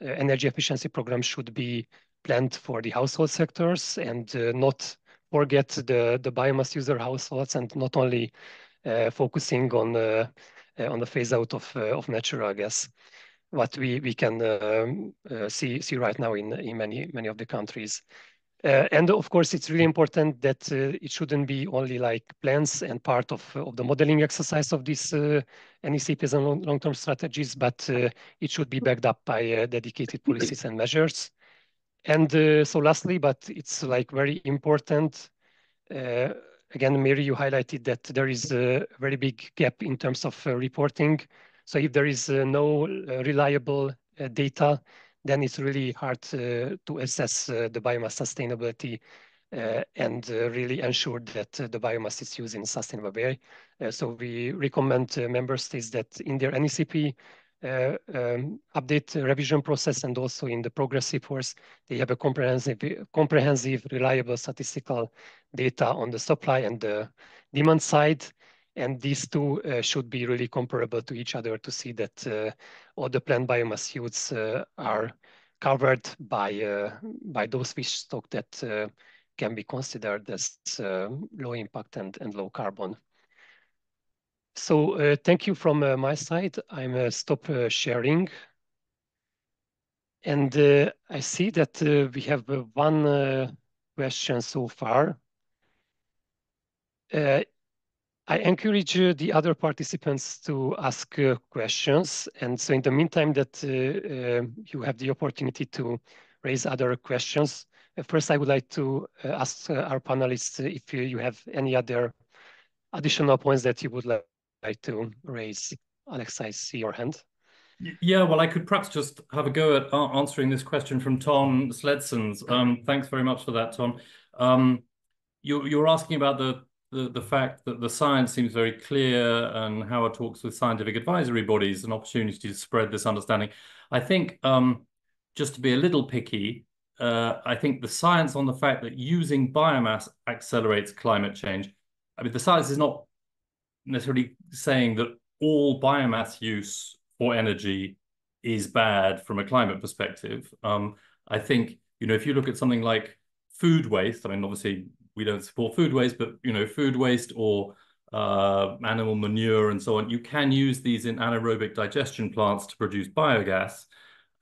Speaker 1: energy efficiency programs should be planned for the household sectors and not forget the biomass user households and not only focusing on the phase out of natural gas, what we can see right now in many of the countries. And of course, it's really important that it shouldn't be only like plans and part of the modeling exercise of these NECPs and long-term strategies, but it should be backed up by dedicated policies and measures. And so lastly, but it's like very important, again, Mary, you highlighted that there is a very big gap in terms of reporting. So if there is no reliable data, then it's really hard to assess the biomass sustainability and really ensure that the biomass is used in a sustainable way. So we recommend member states that in their NECP update revision process and also in the progress reports, they have a comprehensive, reliable statistical data on the supply and the demand side. And these two should be really comparable to each other to see that all the planned biomass use are covered by those fish stock that can be considered as low impact and low carbon. So thank you from my side. I'm stop sharing. And I see that we have one question so far. I encourage the other participants to ask questions. And so in the meantime that you have the opportunity to raise other questions, first I would like to ask our panelists if you have any other additional points that you would like to raise. Alex, I see your hand.
Speaker 2: Yeah, well, I could perhaps just have a go at answering this question from Tom Sledsons. Thanks very much for that, Tom. You're asking about the fact that the science seems very clear and how it talks with scientific advisory bodies, an opportunity to spread this understanding. I think, just to be a little picky, I think the science on the fact that using biomass accelerates climate change. I mean, the science is not necessarily saying that all biomass use for energy is bad from a climate perspective. I think, if you look at something like food waste, I mean, obviously we don't support food waste, but, food waste or animal manure and so on, you can use these in anaerobic digestion plants to produce biogas.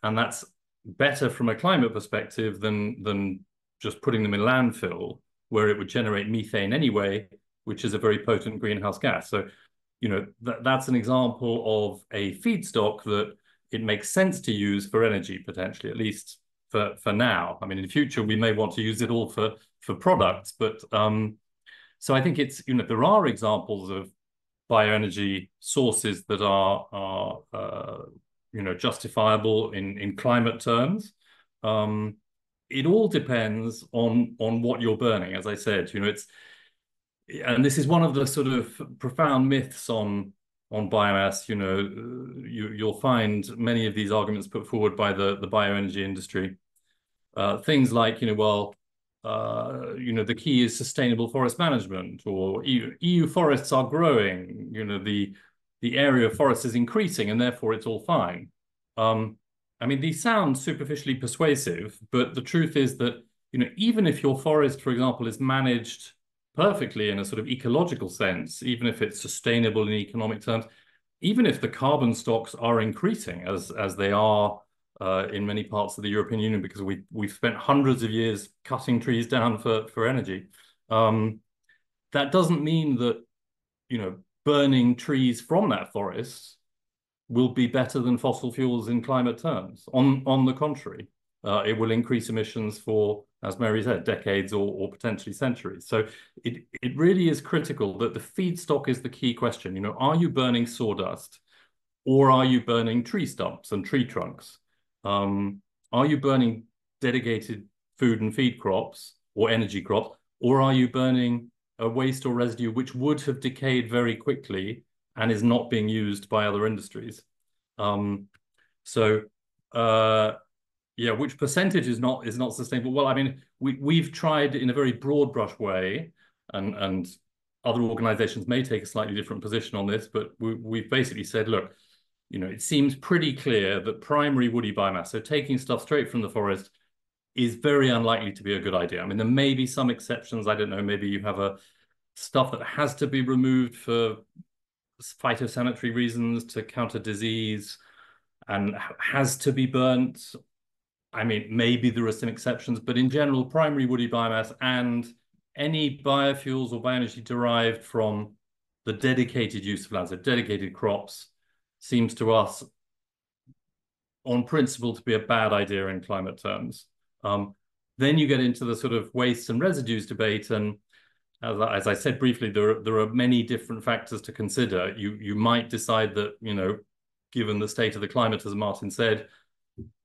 Speaker 2: And that's better from a climate perspective than just putting them in landfill, where it would generate methane anyway, which is a very potent greenhouse gas. So, you know, that's an example of a feedstock that it makes sense to use for energy, potentially, at least for now. I mean, in the future, we may want to use it all for products, but so I think it's, you know, there are examples of bioenergy sources that are you know, justifiable in climate terms. It all depends on what you're burning. As I said, you know, and this is one of the sort of profound myths on biomass. You know, you'll find many of these arguments put forward by the bioenergy industry. Things like, you know, well, you know, the key is sustainable forest management, or EU forests are growing, you know, the area of forests is increasing and therefore it's all fine. I mean, these sound superficially persuasive, but the truth is that, you know, even if your forest, for example, is managed perfectly in a sort of ecological sense, even if it's sustainable in economic terms, even if the carbon stocks are increasing as they are in many parts of the European Union, because we've spent hundreds of years cutting trees down for energy. That doesn't mean that, you know, burning trees from that forest will be better than fossil fuels in climate terms. On the contrary, it will increase emissions for, as Mary said, decades or potentially centuries. So it really is critical that the feedstock is the key question. You know, are you burning sawdust, or are you burning tree stumps and tree trunks? Are you burning dedicated food and feed crops or energy crops, or are you burning a waste or residue which would have decayed very quickly and is not being used by other industries? Yeah, which percentage is not sustainable? Well, I mean, we've tried in a very broad brush way, and other organizations may take a slightly different position on this, but we've basically said, look, you know, it seems pretty clear that primary woody biomass, so taking stuff straight from the forest, is very unlikely to be a good idea. I mean, there may be some exceptions. I don't know, maybe you have stuff that has to be removed for phytosanitary reasons to counter disease and has to be burnt. I mean, maybe there are some exceptions, but in general, primary woody biomass and any biofuels or bioenergy derived from the dedicated use of land, so dedicated crops, seems to us on principle to be a bad idea in climate terms. Then you get into the sort of wastes and residues debate, and as I said briefly, there are many different factors to consider. You might decide that, you know, given the state of the climate, as Martin said,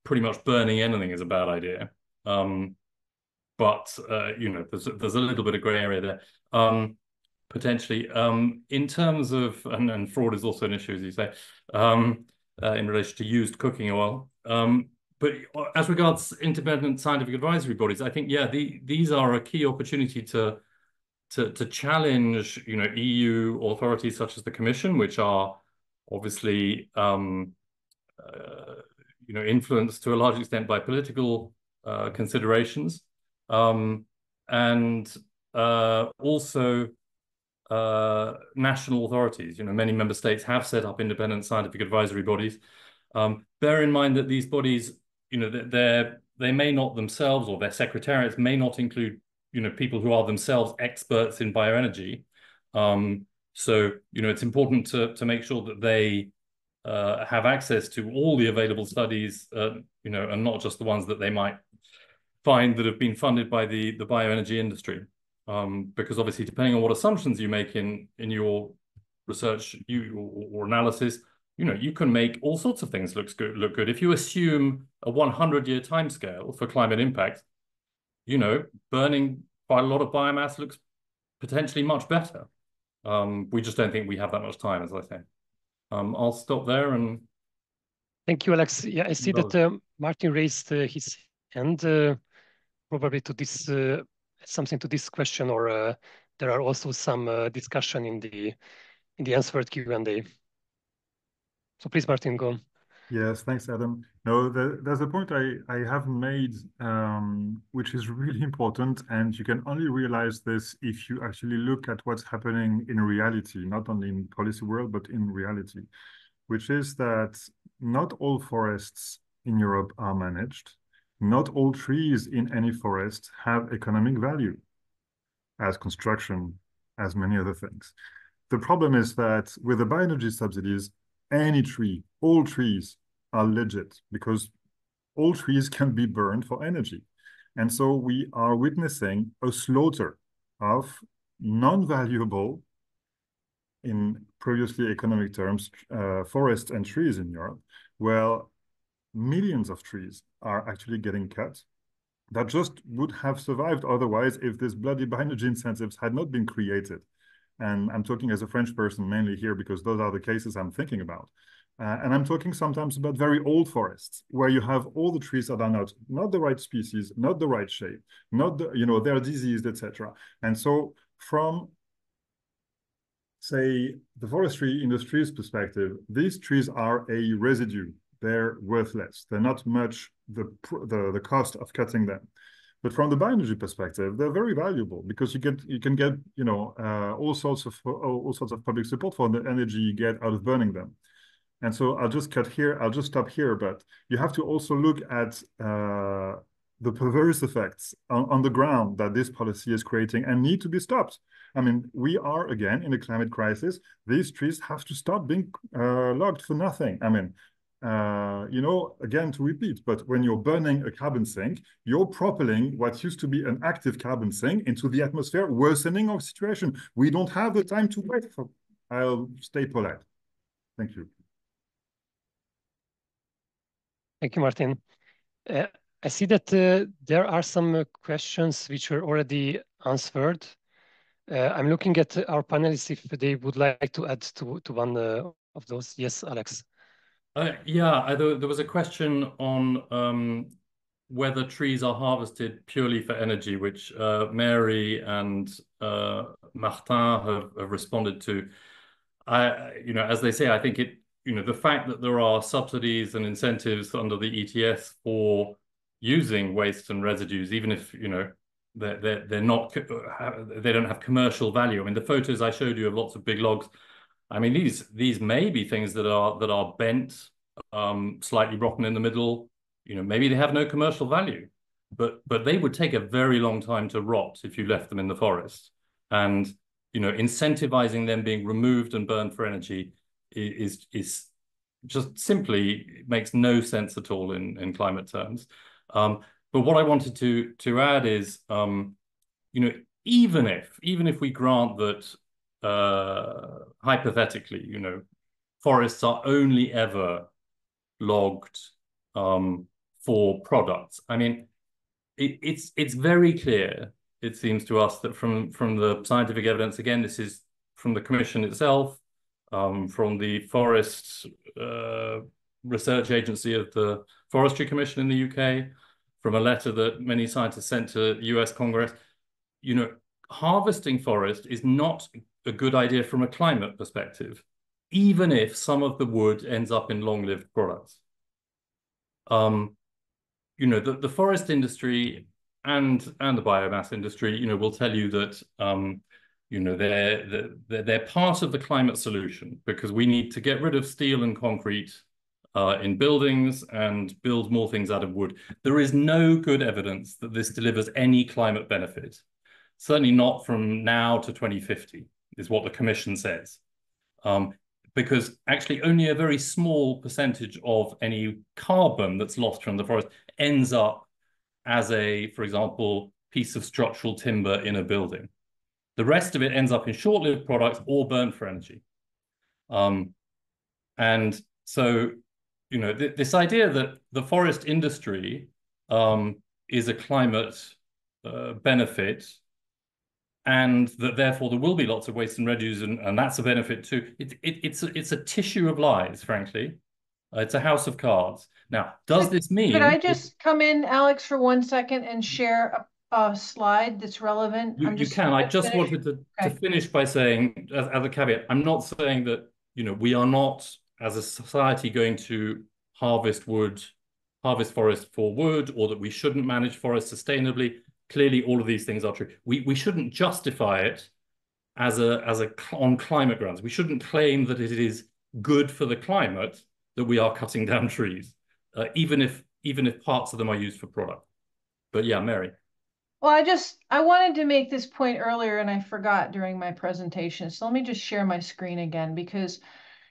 Speaker 2: pretty much burning anything is a bad idea. But you know, there's a little bit of grey area there. Potentially, in terms of, and fraud is also an issue, as you say, in relation to used cooking oil. But as regards independent scientific advisory bodies, I think, yeah, these are a key opportunity to challenge, you know, EU authorities such as the Commission, which are obviously, you know, influenced to a large extent by political considerations, and also national authorities. You know, many member states have set up independent scientific advisory bodies. Bear in mind that these bodies, you know, they may not themselves, or their secretariats may not include, you know, people who are themselves experts in bioenergy. So, you know, it's important to make sure that they have access to all the available studies, you know, and not just the ones that they might find that have been funded by the bioenergy industry. Because obviously, depending on what assumptions you make in your research or analysis, you know, you can make all sorts of things look good. If you assume a 100-year timescale for climate impact, you know, burning quite a lot of biomass looks potentially much better. We just don't think we have that much time, as I say. I'll stop there and.
Speaker 1: Thank you, Alex. Yeah, I see that Martin raised his hand, probably to this something to this question, or there are also some discussion in the answered Q&A. So please, Martin, go on.
Speaker 4: Yes, thanks, Adam. No, there's a point I haven't made, which is really important, and you can only realize this if you actually look at what's happening in reality, not only in policy world, but in reality, which is that not all forests in Europe are managed. Not all trees in any forest have economic value as construction, as many other things. The problem is that with the bioenergy subsidies, any tree, all trees are legit because all trees can be burned for energy. And so we are witnessing a slaughter of non-valuable, in previously economic terms, forests and trees in Europe, where millions of trees are actually getting cut that just would have survived otherwise if this bloody bioenergy incentives had not been created. And I'm talking as a French person mainly here because those are the cases I'm thinking about. And I'm talking sometimes about very old forests where you have all the trees that are not the right species, not the right shape, not the, you know, they're diseased, etc. And so from, say, the forestry industry's perspective, these trees are a residue. They're worthless. They're not much the cost of cutting them. But from the bioenergy perspective, they're very valuable because you can get all sorts of public support for the energy you get out of burning them. And so I'll just stop here. But you have to also look at the perverse effects on the ground that this policy is creating and need to be stopped. I mean, we are again in a climate crisis. These trees have to stop being logged for nothing. I mean, again, to repeat, but when you're burning a carbon sink, you're propelling what used to be an active carbon sink into the atmosphere, worsening our situation. We don't have the time to wait for. I'll stay polite. Thank you.
Speaker 1: Thank you, Martin. I see that there are some questions which were already answered. I'm looking at our panelists if they would like to add to one of those. Yes, Alex.
Speaker 2: Yeah, there was a question on whether trees are harvested purely for energy, which Mary and Martin have responded to. As they say, I think the fact that there are subsidies and incentives under the ETS for using waste and residues, even if they're not, they don't have commercial value. I mean, the photos I showed you of lots of big logs. I mean, these may be things that are bent, slightly rotten in the middle. Maybe they have no commercial value, but they would take a very long time to rot if you left them in the forest. And incentivizing them being removed and burned for energy is just simply makes no sense at all in climate terms. But what I wanted to add is, even if we grant that hypothetically, forests are only ever logged for products. I mean, it's very clear, it seems to us, that from the scientific evidence, again, this is from the Commission itself, from the Forest Research Agency of the Forestry Commission in the UK, from a letter that many scientists sent to US Congress, harvesting forest is not a good idea from a climate perspective, even if some of the wood ends up in long-lived products. The forest industry and the biomass industry, will tell you that, they're part of the climate solution because we need to get rid of steel and concrete in buildings and build more things out of wood. There is no good evidence that this delivers any climate benefit. Certainly not from now to 2050 is what the Commission says. Because actually only a very small percentage of any carbon that's lost from the forest ends up as for example, piece of structural timber in a building. The rest of it ends up in short-lived products or burned for energy. And so, this idea that the forest industry is a climate benefit, and that therefore there will be lots of waste and residues, and that's a benefit too. It's a tissue of lies, frankly. It's a house of cards. Now, does this mean...
Speaker 3: Could I just come in, Alex, for 1 second and share a slide that's relevant?
Speaker 2: You can. I just wanted to finish by saying, as a caveat, I'm not saying that, we are not, as a society, going to harvest forest for wood, or that we shouldn't manage forests sustainably. Clearly, all of these things are true. We shouldn't justify it on climate grounds. We shouldn't claim that it is good for the climate that we are cutting down trees, even if even if parts of them are used for product. But yeah, Mary.
Speaker 3: Well, I wanted to make this point earlier and I forgot during my presentation. So let me just share my screen again because,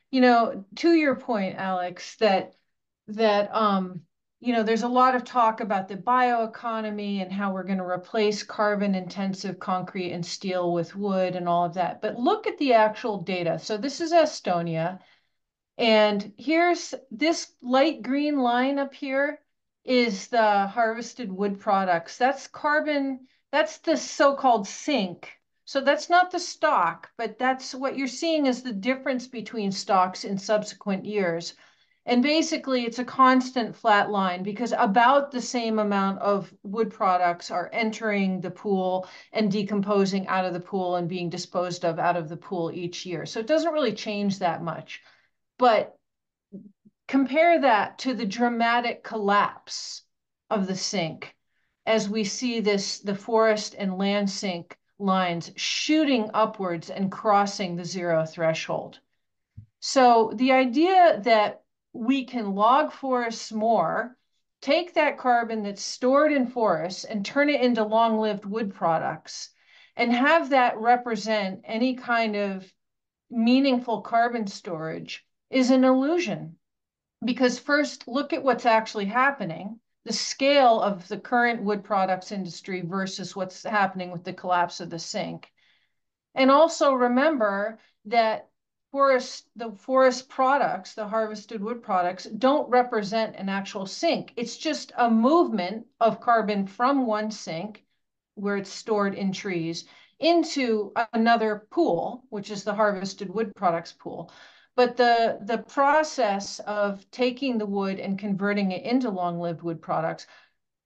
Speaker 3: you know, to your point, Alex, that you know, there's a lot of talk about the bioeconomy and how we're going to replace carbon-intensive concrete and steel with wood and all of that. But look at the actual data. So this is Estonia. And here's this light green line up here is the harvested wood products. That's carbon, that's the so-called sink. So that's not the stock, but that's what you're seeing is the difference between stocks in subsequent years. And basically, it's a constant flat line because about the same amount of wood products are entering the pool and decomposing out of the pool and being disposed of out of the pool each year. So it doesn't really change that much. But compare that to the dramatic collapse of the sink as we see the forest and land sink lines shooting upwards and crossing the zero threshold. So the idea that we can log forests more, take that carbon that's stored in forests and turn it into long-lived wood products, and have that represent any kind of meaningful carbon storage is an illusion. Because first, look at what's actually happening, the scale of the current wood products industry versus what's happening with the collapse of the sink. And also remember that the forest products, the harvested wood products, don't represent an actual sink. It's just a movement of carbon from one sink, where it's stored in trees, into another pool, which is the harvested wood products pool. But the process of taking the wood and converting it into long-lived wood products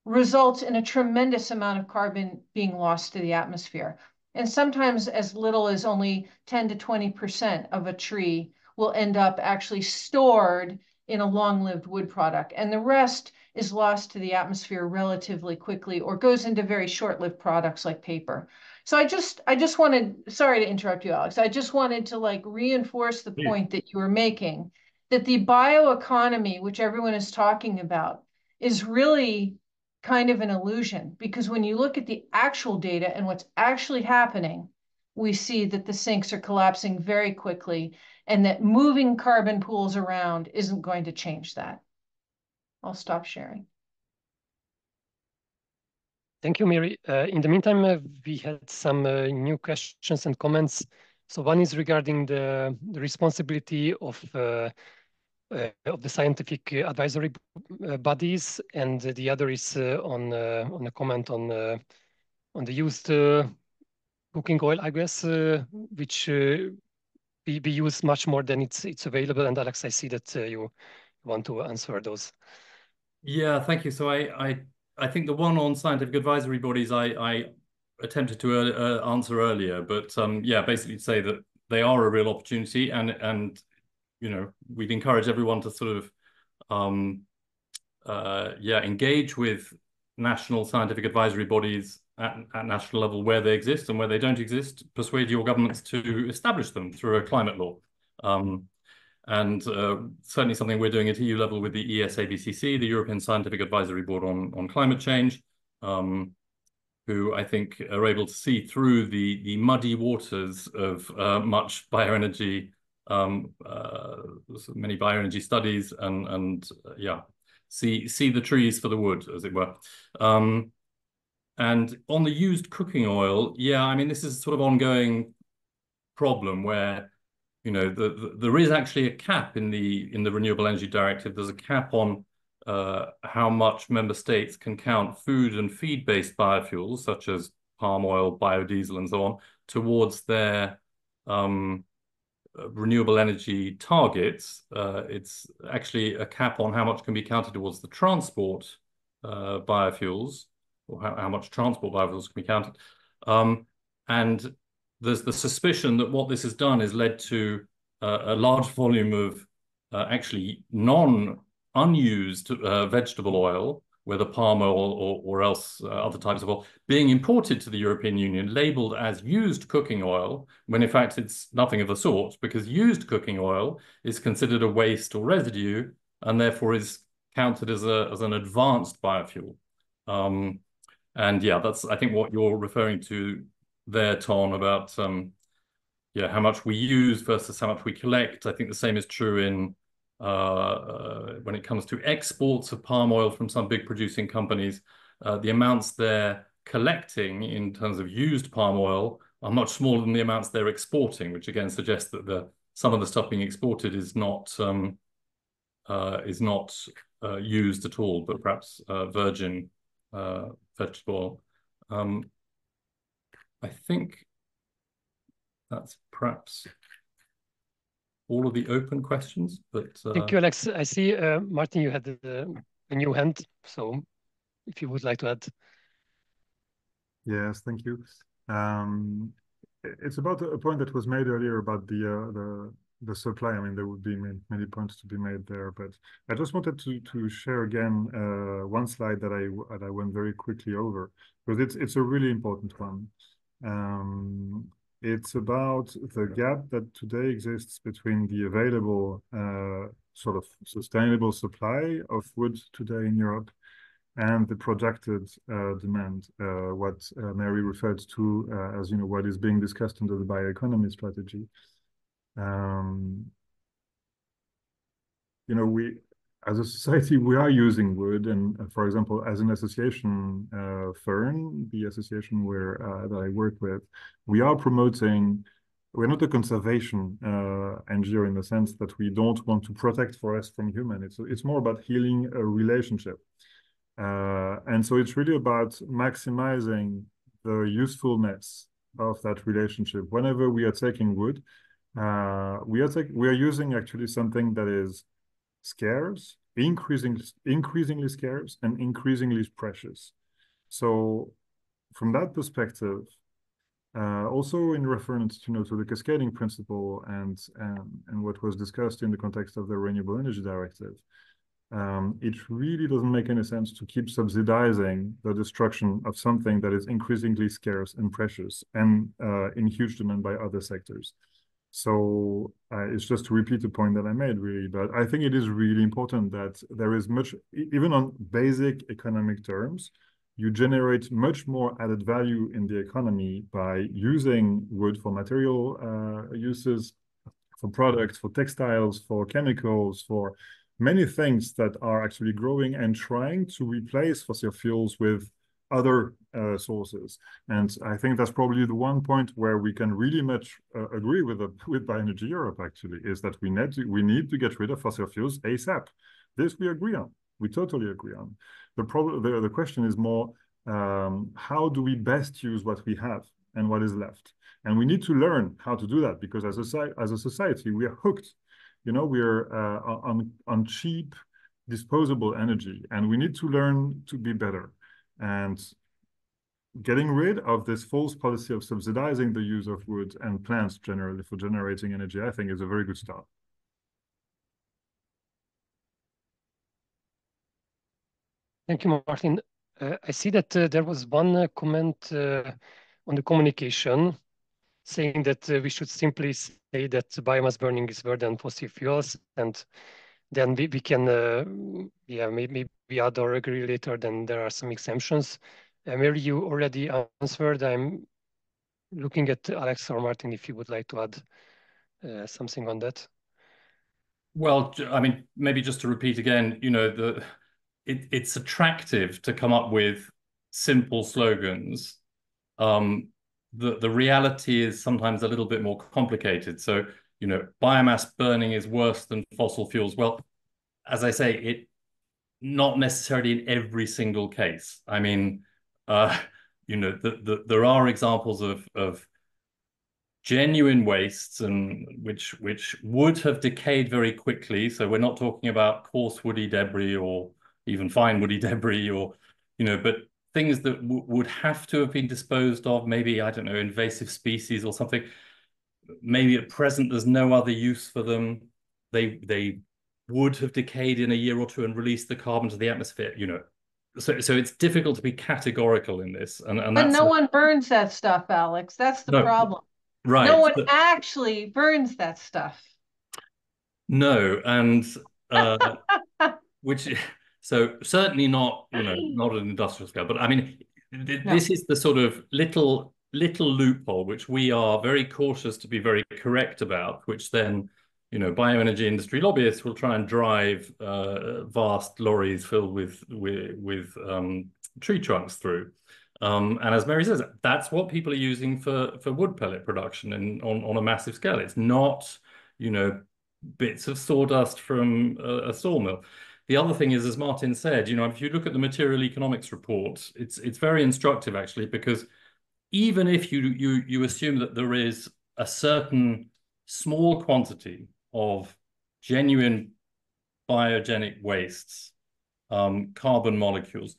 Speaker 3: results in a tremendous amount of carbon being lost to the atmosphere. And sometimes as little as only 10 to 20% of a tree will end up actually stored in a long-lived wood product. And the rest is lost to the atmosphere relatively quickly or goes into very short-lived products like paper. So I just wanted, sorry to interrupt you, Alex. I just wanted to like reinforce the point that you were making, that the bioeconomy, which everyone is talking about, is really kind of an illusion, because when you look at the actual data and what's actually happening, we see that the sinks are collapsing very quickly and that moving carbon pools around isn't going to change that. I'll stop sharing.
Speaker 1: Thank you, Mary. In the meantime, we had some new questions and comments. So one is regarding the responsibility of the scientific advisory bodies, and the other is on a comment on the used cooking oil, I guess, which we use much more than it's available. And Alex, I see that you want to answer those.
Speaker 2: Yeah, thank you. So I think the one on scientific advisory bodies I attempted to answer earlier, but yeah, basically say that they are a real opportunity, and you know, we'd encourage everyone to sort of yeah, engage with national scientific advisory bodies at national level where they exist, and where they don't exist, persuade your governments to establish them through a climate law. And certainly something we're doing at EU level with the ESABCC, the European Scientific Advisory Board on Climate Change, who I think are able to see through the muddy waters of much bioenergy, many bioenergy studies, and yeah, see the trees for the wood, as it were. And on the used cooking oil, yeah, I mean, this is a sort of ongoing problem where, you know, there is actually a cap in the Renewable Energy Directive. There's a cap on how much member states can count food and feed-based biofuels, such as palm oil, biodiesel, and so on, towards their renewable energy targets. It's actually a cap on how much can be counted towards the transport biofuels, or how much transport biofuels can be counted. And there's the suspicion that what this has done is led to a large volume of actually unused vegetable oil, whether palm oil or else other types of oil, being imported to the European Union, labeled as used cooking oil, when in fact it's nothing of the sort, because used cooking oil is considered a waste or residue, and therefore is counted as an advanced biofuel. And yeah, that's, I think, what you're referring to there, Ton, about yeah, how much we use versus how much we collect. I think the same is true in when it comes to exports of palm oil from some big producing companies. The amounts they're collecting in terms of used palm oil are much smaller than the amounts they're exporting, which again suggests that some of the stuff being exported is not used at all, but perhaps virgin vegetable oil. I think that's perhaps all of the open questions. But
Speaker 1: thank you, Alex. I see, Martin, you had a new hand, so if you would like to add.
Speaker 4: Yes, thank you. It's about a point that was made earlier about the supply. I mean, there would be many points to be made there, but I just wanted to share again one slide that I went very quickly over, because it's a really important one. It's about the gap that today exists between the available sort of sustainable supply of wood today in Europe and the projected demand, what Mary referred to as, what is being discussed under the bioeconomy strategy. We, as a society, we are using wood, and for example, as an association, Fern, the association that I work with, we are promoting. We're not a conservation NGO in the sense that we don't want to protect forests from humans. It's more about healing a relationship. And so it's really about maximizing the usefulness of that relationship. Whenever we are taking wood, we are using actually something that is scarce, increasingly scarce, and increasingly precious. So from that perspective, also in reference to the cascading principle and what was discussed in the context of the Renewable Energy Directive, it really doesn't make any sense to keep subsidizing the destruction of something that is increasingly scarce and precious and in huge demand by other sectors. So it's just to repeat the point that I made, really, but I think it is really important that there is much, even on basic economic terms, you generate much more added value in the economy by using wood for material uses, for products, for textiles, for chemicals, for many things that are actually growing and trying to replace fossil fuels with other sources. And I think that's probably the one point where we can really much agree with Bioenergy Europe, actually, is that we need to get rid of fossil fuels ASAP. This we agree on. We totally agree on. The question is more, how do we best use what we have and what is left? And we need to learn how to do that, because as a society, we are hooked. We're on cheap, disposable energy, and we need to learn to be better. And getting rid of this false policy of subsidizing the use of wood and plants generally for generating energy, I think, is a very good start.
Speaker 1: Thank you, Martin. I see that there was one comment on the communication saying that we should simply say that biomass burning is better than fossil fuels, and then we can, maybe other agree later, then there are some exemptions. Mary, you already answered. I'm looking at Alex or Martin if you would like to add something on that.
Speaker 2: Well, I mean, maybe just to repeat again, it's attractive to come up with simple slogans. The reality is sometimes a little bit more complicated. So, biomass burning is worse than fossil fuels. Well, as I say, not necessarily in every single case. I mean, there are examples of genuine wastes and which would have decayed very quickly. So we're not talking about coarse woody debris or even fine woody debris, or but things that would have to have been disposed of, maybe, I don't know, invasive species or something. Maybe at present there's no other use for them. They would have decayed in a year or two and released the carbon to the atmosphere, So it's difficult to be categorical in this.
Speaker 3: But no one burns that stuff, Alex. That's the problem.
Speaker 2: Right.
Speaker 3: No one actually burns that stuff.
Speaker 2: No, and which So certainly not, not at an industrial scale. But I mean, this is the sort of little loophole which we are very cautious to be very correct about, which then, bioenergy industry lobbyists will try and drive vast lorries filled with tree trunks through. And as Mary says, that's what people are using for wood pellet production and on a massive scale. It's not, bits of sawdust from a sawmill. The other thing is, as Martin said, if you look at the material economics report, it's very instructive actually, because even if you assume that there is a certain small quantity of genuine biogenic wastes, carbon molecules,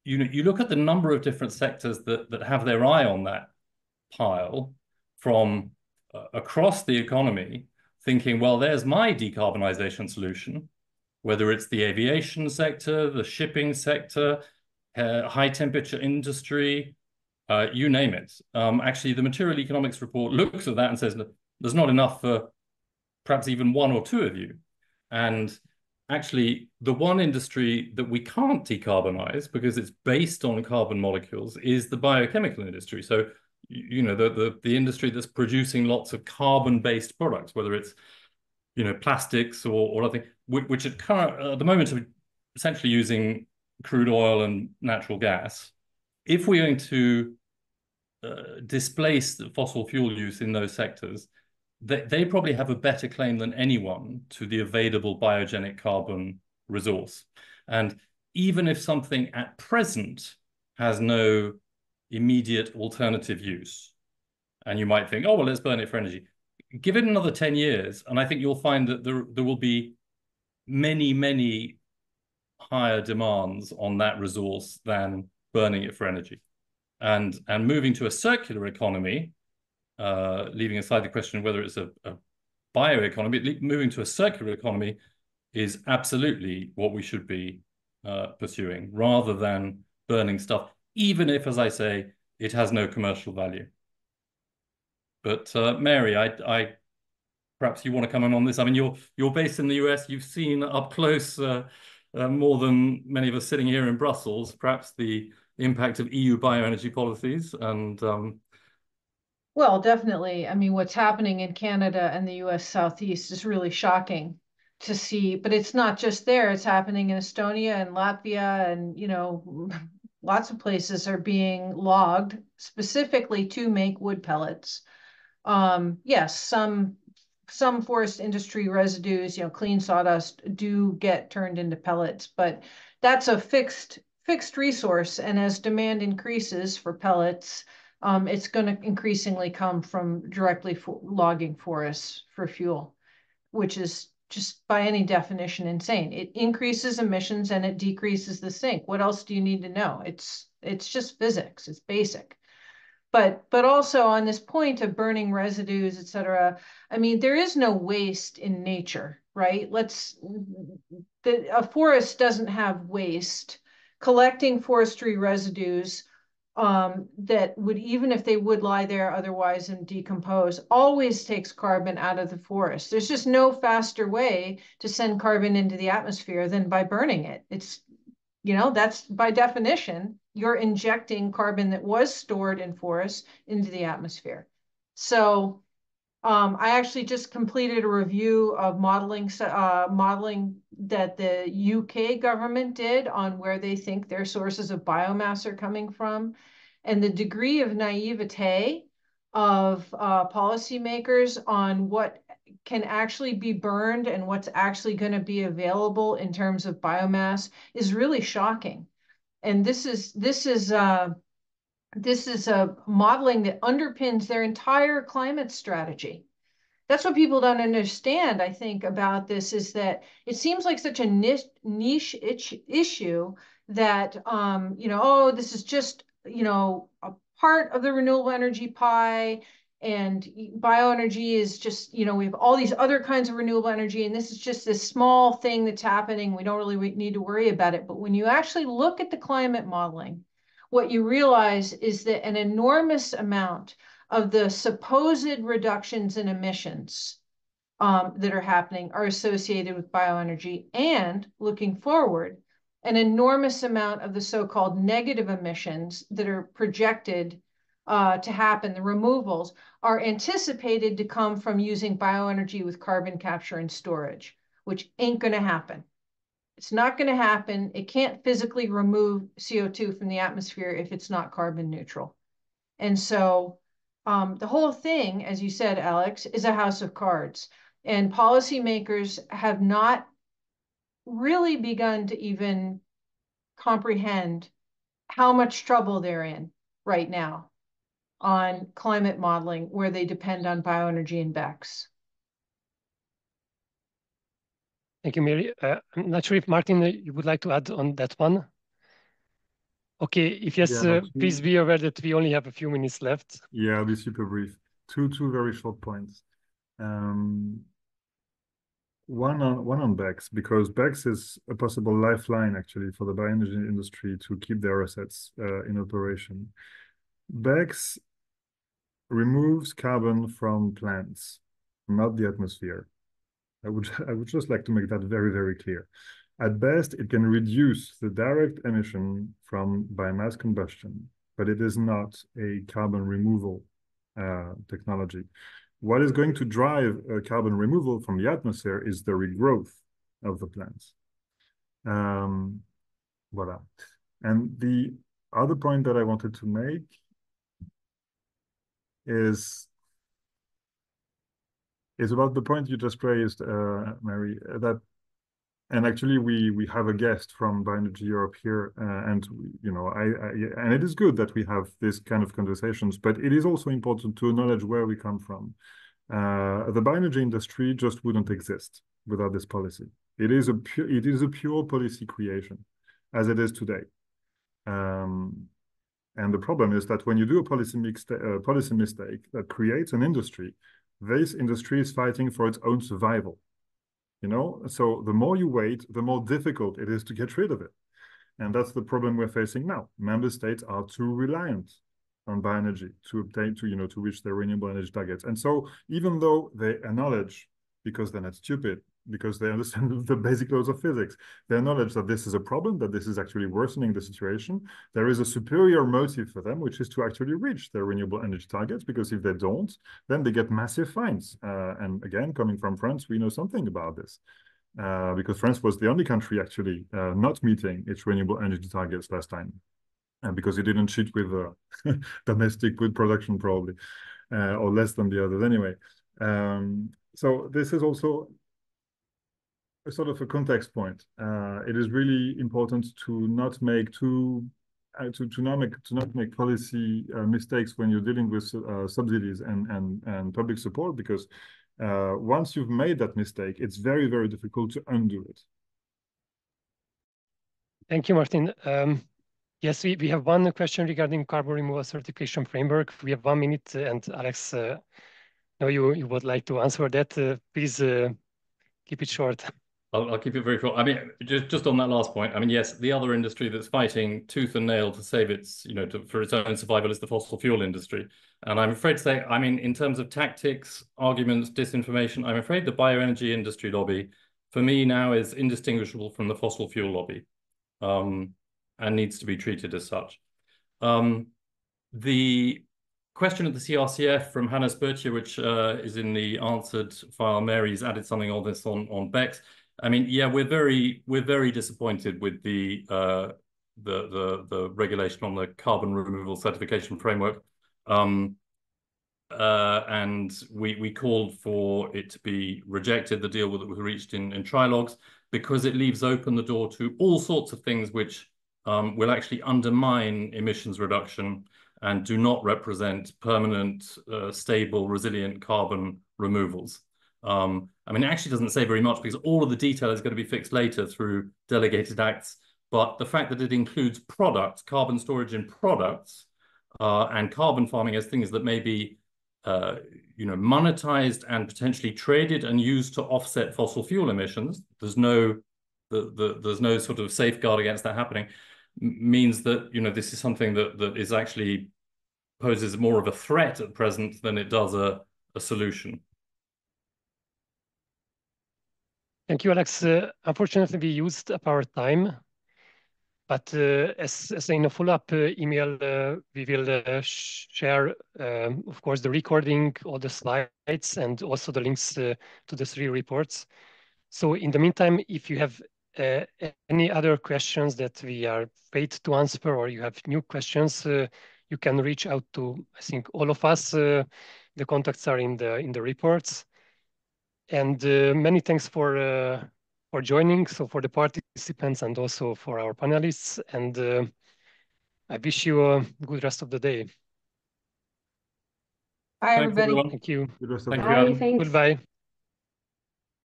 Speaker 2: you look at the number of different sectors that have their eye on that pile from across the economy, thinking, well, there's my decarbonization solution, whether it's the aviation sector, the shipping sector, high temperature industry, you name it. Actually, the material economics report looks at that and says, there's not enough for perhaps even one or two of you. And actually, the one industry that we can't decarbonize because it's based on carbon molecules is the biochemical industry. So, the industry that's producing lots of carbon-based products, whether it's, plastics or other things, which at the moment are essentially using crude oil and natural gas. If we're going to displace the fossil fuel use in those sectors, they probably have a better claim than anyone to the available biogenic carbon resource. And even if something at present has no immediate alternative use, and you might think, oh, well, let's burn it for energy. Give it another 10 years, and I think you'll find that there will be many, many higher demands on that resource than burning it for energy. And moving to a circular economy, leaving aside the question of whether it's a bioeconomy, moving to a circular economy is absolutely what we should be pursuing, rather than burning stuff, even if, as I say, it has no commercial value. But Mary, I perhaps you want to come in on this. I mean, you're based in the US. You've seen up close more than many of us sitting here in Brussels, perhaps the impact of EU bioenergy policies and.
Speaker 3: Well, definitely. I mean, what's happening in Canada and the US Southeast is really shocking to see, but it's not just there. It's happening in Estonia and Latvia, and lots of places are being logged specifically to make wood pellets. Yes, some forest industry residues, clean sawdust, do get turned into pellets, but that's a fixed resource. And as demand increases for pellets, it's going to increasingly come from directly logging forests for fuel, which is just by any definition insane. It increases emissions and it decreases the sink. What else do you need to know? It's just physics. It's basic. But also on this point of burning residues, et cetera, I mean, there is no waste in nature, right? A forest doesn't have waste. Collecting forestry residues that would, even if they would lie there otherwise and decompose, always takes carbon out of the forest. There's just no faster way to send carbon into the atmosphere than by burning it. It's, that's by definition, you're injecting carbon that was stored in forests into the atmosphere. So I actually just completed a review of modeling that the UK government did on where they think their sources of biomass are coming from. And the degree of naivete of policymakers on what can actually be burned and what's actually going to be available in terms of biomass is really shocking. And this is a modeling that underpins their entire climate strategy. That's what people don't understand, I think, about this, is that it seems like such a niche issue that, oh, this is just, a part of the renewable energy pie, and bioenergy is just, we have all these other kinds of renewable energy, and this is just this small thing that's happening. We don't really need to worry about it. But when you actually look at the climate modeling, what you realize is that an enormous amount of the supposed reductions in emissions that are happening are associated with bioenergy. And looking forward, an enormous amount of the so-called negative emissions that are projected to happen, the removals, are anticipated to come from using bioenergy with carbon capture and storage, which ain't going to happen. It's not going to happen. It can't physically remove CO2 from the atmosphere if it's not carbon neutral. And so the whole thing, as you said, Alex, is a house of cards. And policymakers have not really begun to even comprehend how much trouble they're in right now on climate modeling, where they depend on bioenergy and BECCS.
Speaker 1: Thank you, Mary. I'm not sure if Martin, you would like to add on that one. Okay, if yes, please be aware that we only have a few minutes left.
Speaker 4: Yeah, I'll be super brief. Two very short points. One on BECCS, because BECCS is a possible lifeline actually for the bioenergy industry to keep their assets in operation. BECCS removes carbon from plants, not the atmosphere. I would just like to make that very clear. At best, it can reduce the direct emission from biomass combustion, but it is not a carbon removal technology. What is going to drive carbon removal from the atmosphere is the regrowth of the plants. Voila. And the other point that I wanted to make is about the point you just raised, Mary, and actually we have a guest from Bioenergy Europe here, and you know, and it is good that we have this kind of conversations, but it is also important to acknowledge where we come from. The bioenergy industry just wouldn't exist without this policy. It is a pure policy creation, as it is today. And the problem is that when you do a policy mistake that creates an industry, this industry is fighting for its own survival. You know, so the more you wait, the more difficult it is to get rid of it. And that's the problem we're facing now. Member states are too reliant on bioenergy to reach their renewable energy targets. And so even though they acknowledge, because they're not stupid, because they understand the basic laws of physics, they acknowledge that this is a problem, that this is actually worsening the situation, there is a superior motive for them, which is to actually reach their renewable energy targets, because if they don't, then they get massive fines. And again, coming from France, we know something about this. Because France was the only country actually not meeting its renewable energy targets last time. Because it didn't cheat with domestic wood production probably, or less than the others anyway. So this is also a sort of a context point. It is really important to not make policy mistakes when you're dealing with subsidies and public support, because once you've made that mistake, it's very difficult to undo it.
Speaker 1: Thank you, Martin. Yes, we have one question regarding carbon removal certification framework. We have 1 minute, and Alex, no, you would like to answer that. Please keep it short.
Speaker 2: I'll keep it very short. I mean, just on that last point, I mean, yes, the other industry that's fighting tooth and nail to save its, for its own survival is the fossil fuel industry. And I'm afraid to say, I mean, in terms of tactics, arguments, disinformation, I'm afraid the bioenergy industry lobby, for me now, is indistinguishable from the fossil fuel lobby, and needs to be treated as such. The question of the CRCF from Hannah Spurtier, which is in the answered file, Mary's added something on this on BECCS. I mean, yeah, we're very disappointed with the regulation on the carbon removal certification framework, and we called for it to be rejected. The deal that was reached in trilogues, because it leaves open the door to all sorts of things which will actually undermine emissions reduction and do not represent permanent, stable, resilient carbon removals. I mean, it actually doesn't say very much, because all of the detail is going to be fixed later through delegated acts. But the fact that it includes products, carbon storage in products, and carbon farming as things that may be, monetized and potentially traded and used to offset fossil fuel emissions. There's no sort of safeguard against that happening. Means that this is something that is actually poses more of a threat at present than it does a solution.
Speaker 1: Thank you, Alex. Unfortunately, we used up our time. But as in a follow-up email, we will share, of course, the recording, all the slides, and also the links to the 3 reports. So in the meantime, if you have any other questions that we are paid to answer, or you have new questions, you can reach out to, I think, all of us. The contacts are in the reports. And many thanks for joining. So for the participants and also for our panelists. And I wish you a good rest of the day.
Speaker 3: Bye,
Speaker 2: Thanks,
Speaker 3: everybody.
Speaker 2: everyone.
Speaker 1: Thank you.
Speaker 4: Good rest of the
Speaker 2: Thank
Speaker 4: day.
Speaker 2: you,
Speaker 5: Bye,
Speaker 2: Adam.
Speaker 5: thanks.
Speaker 1: Goodbye.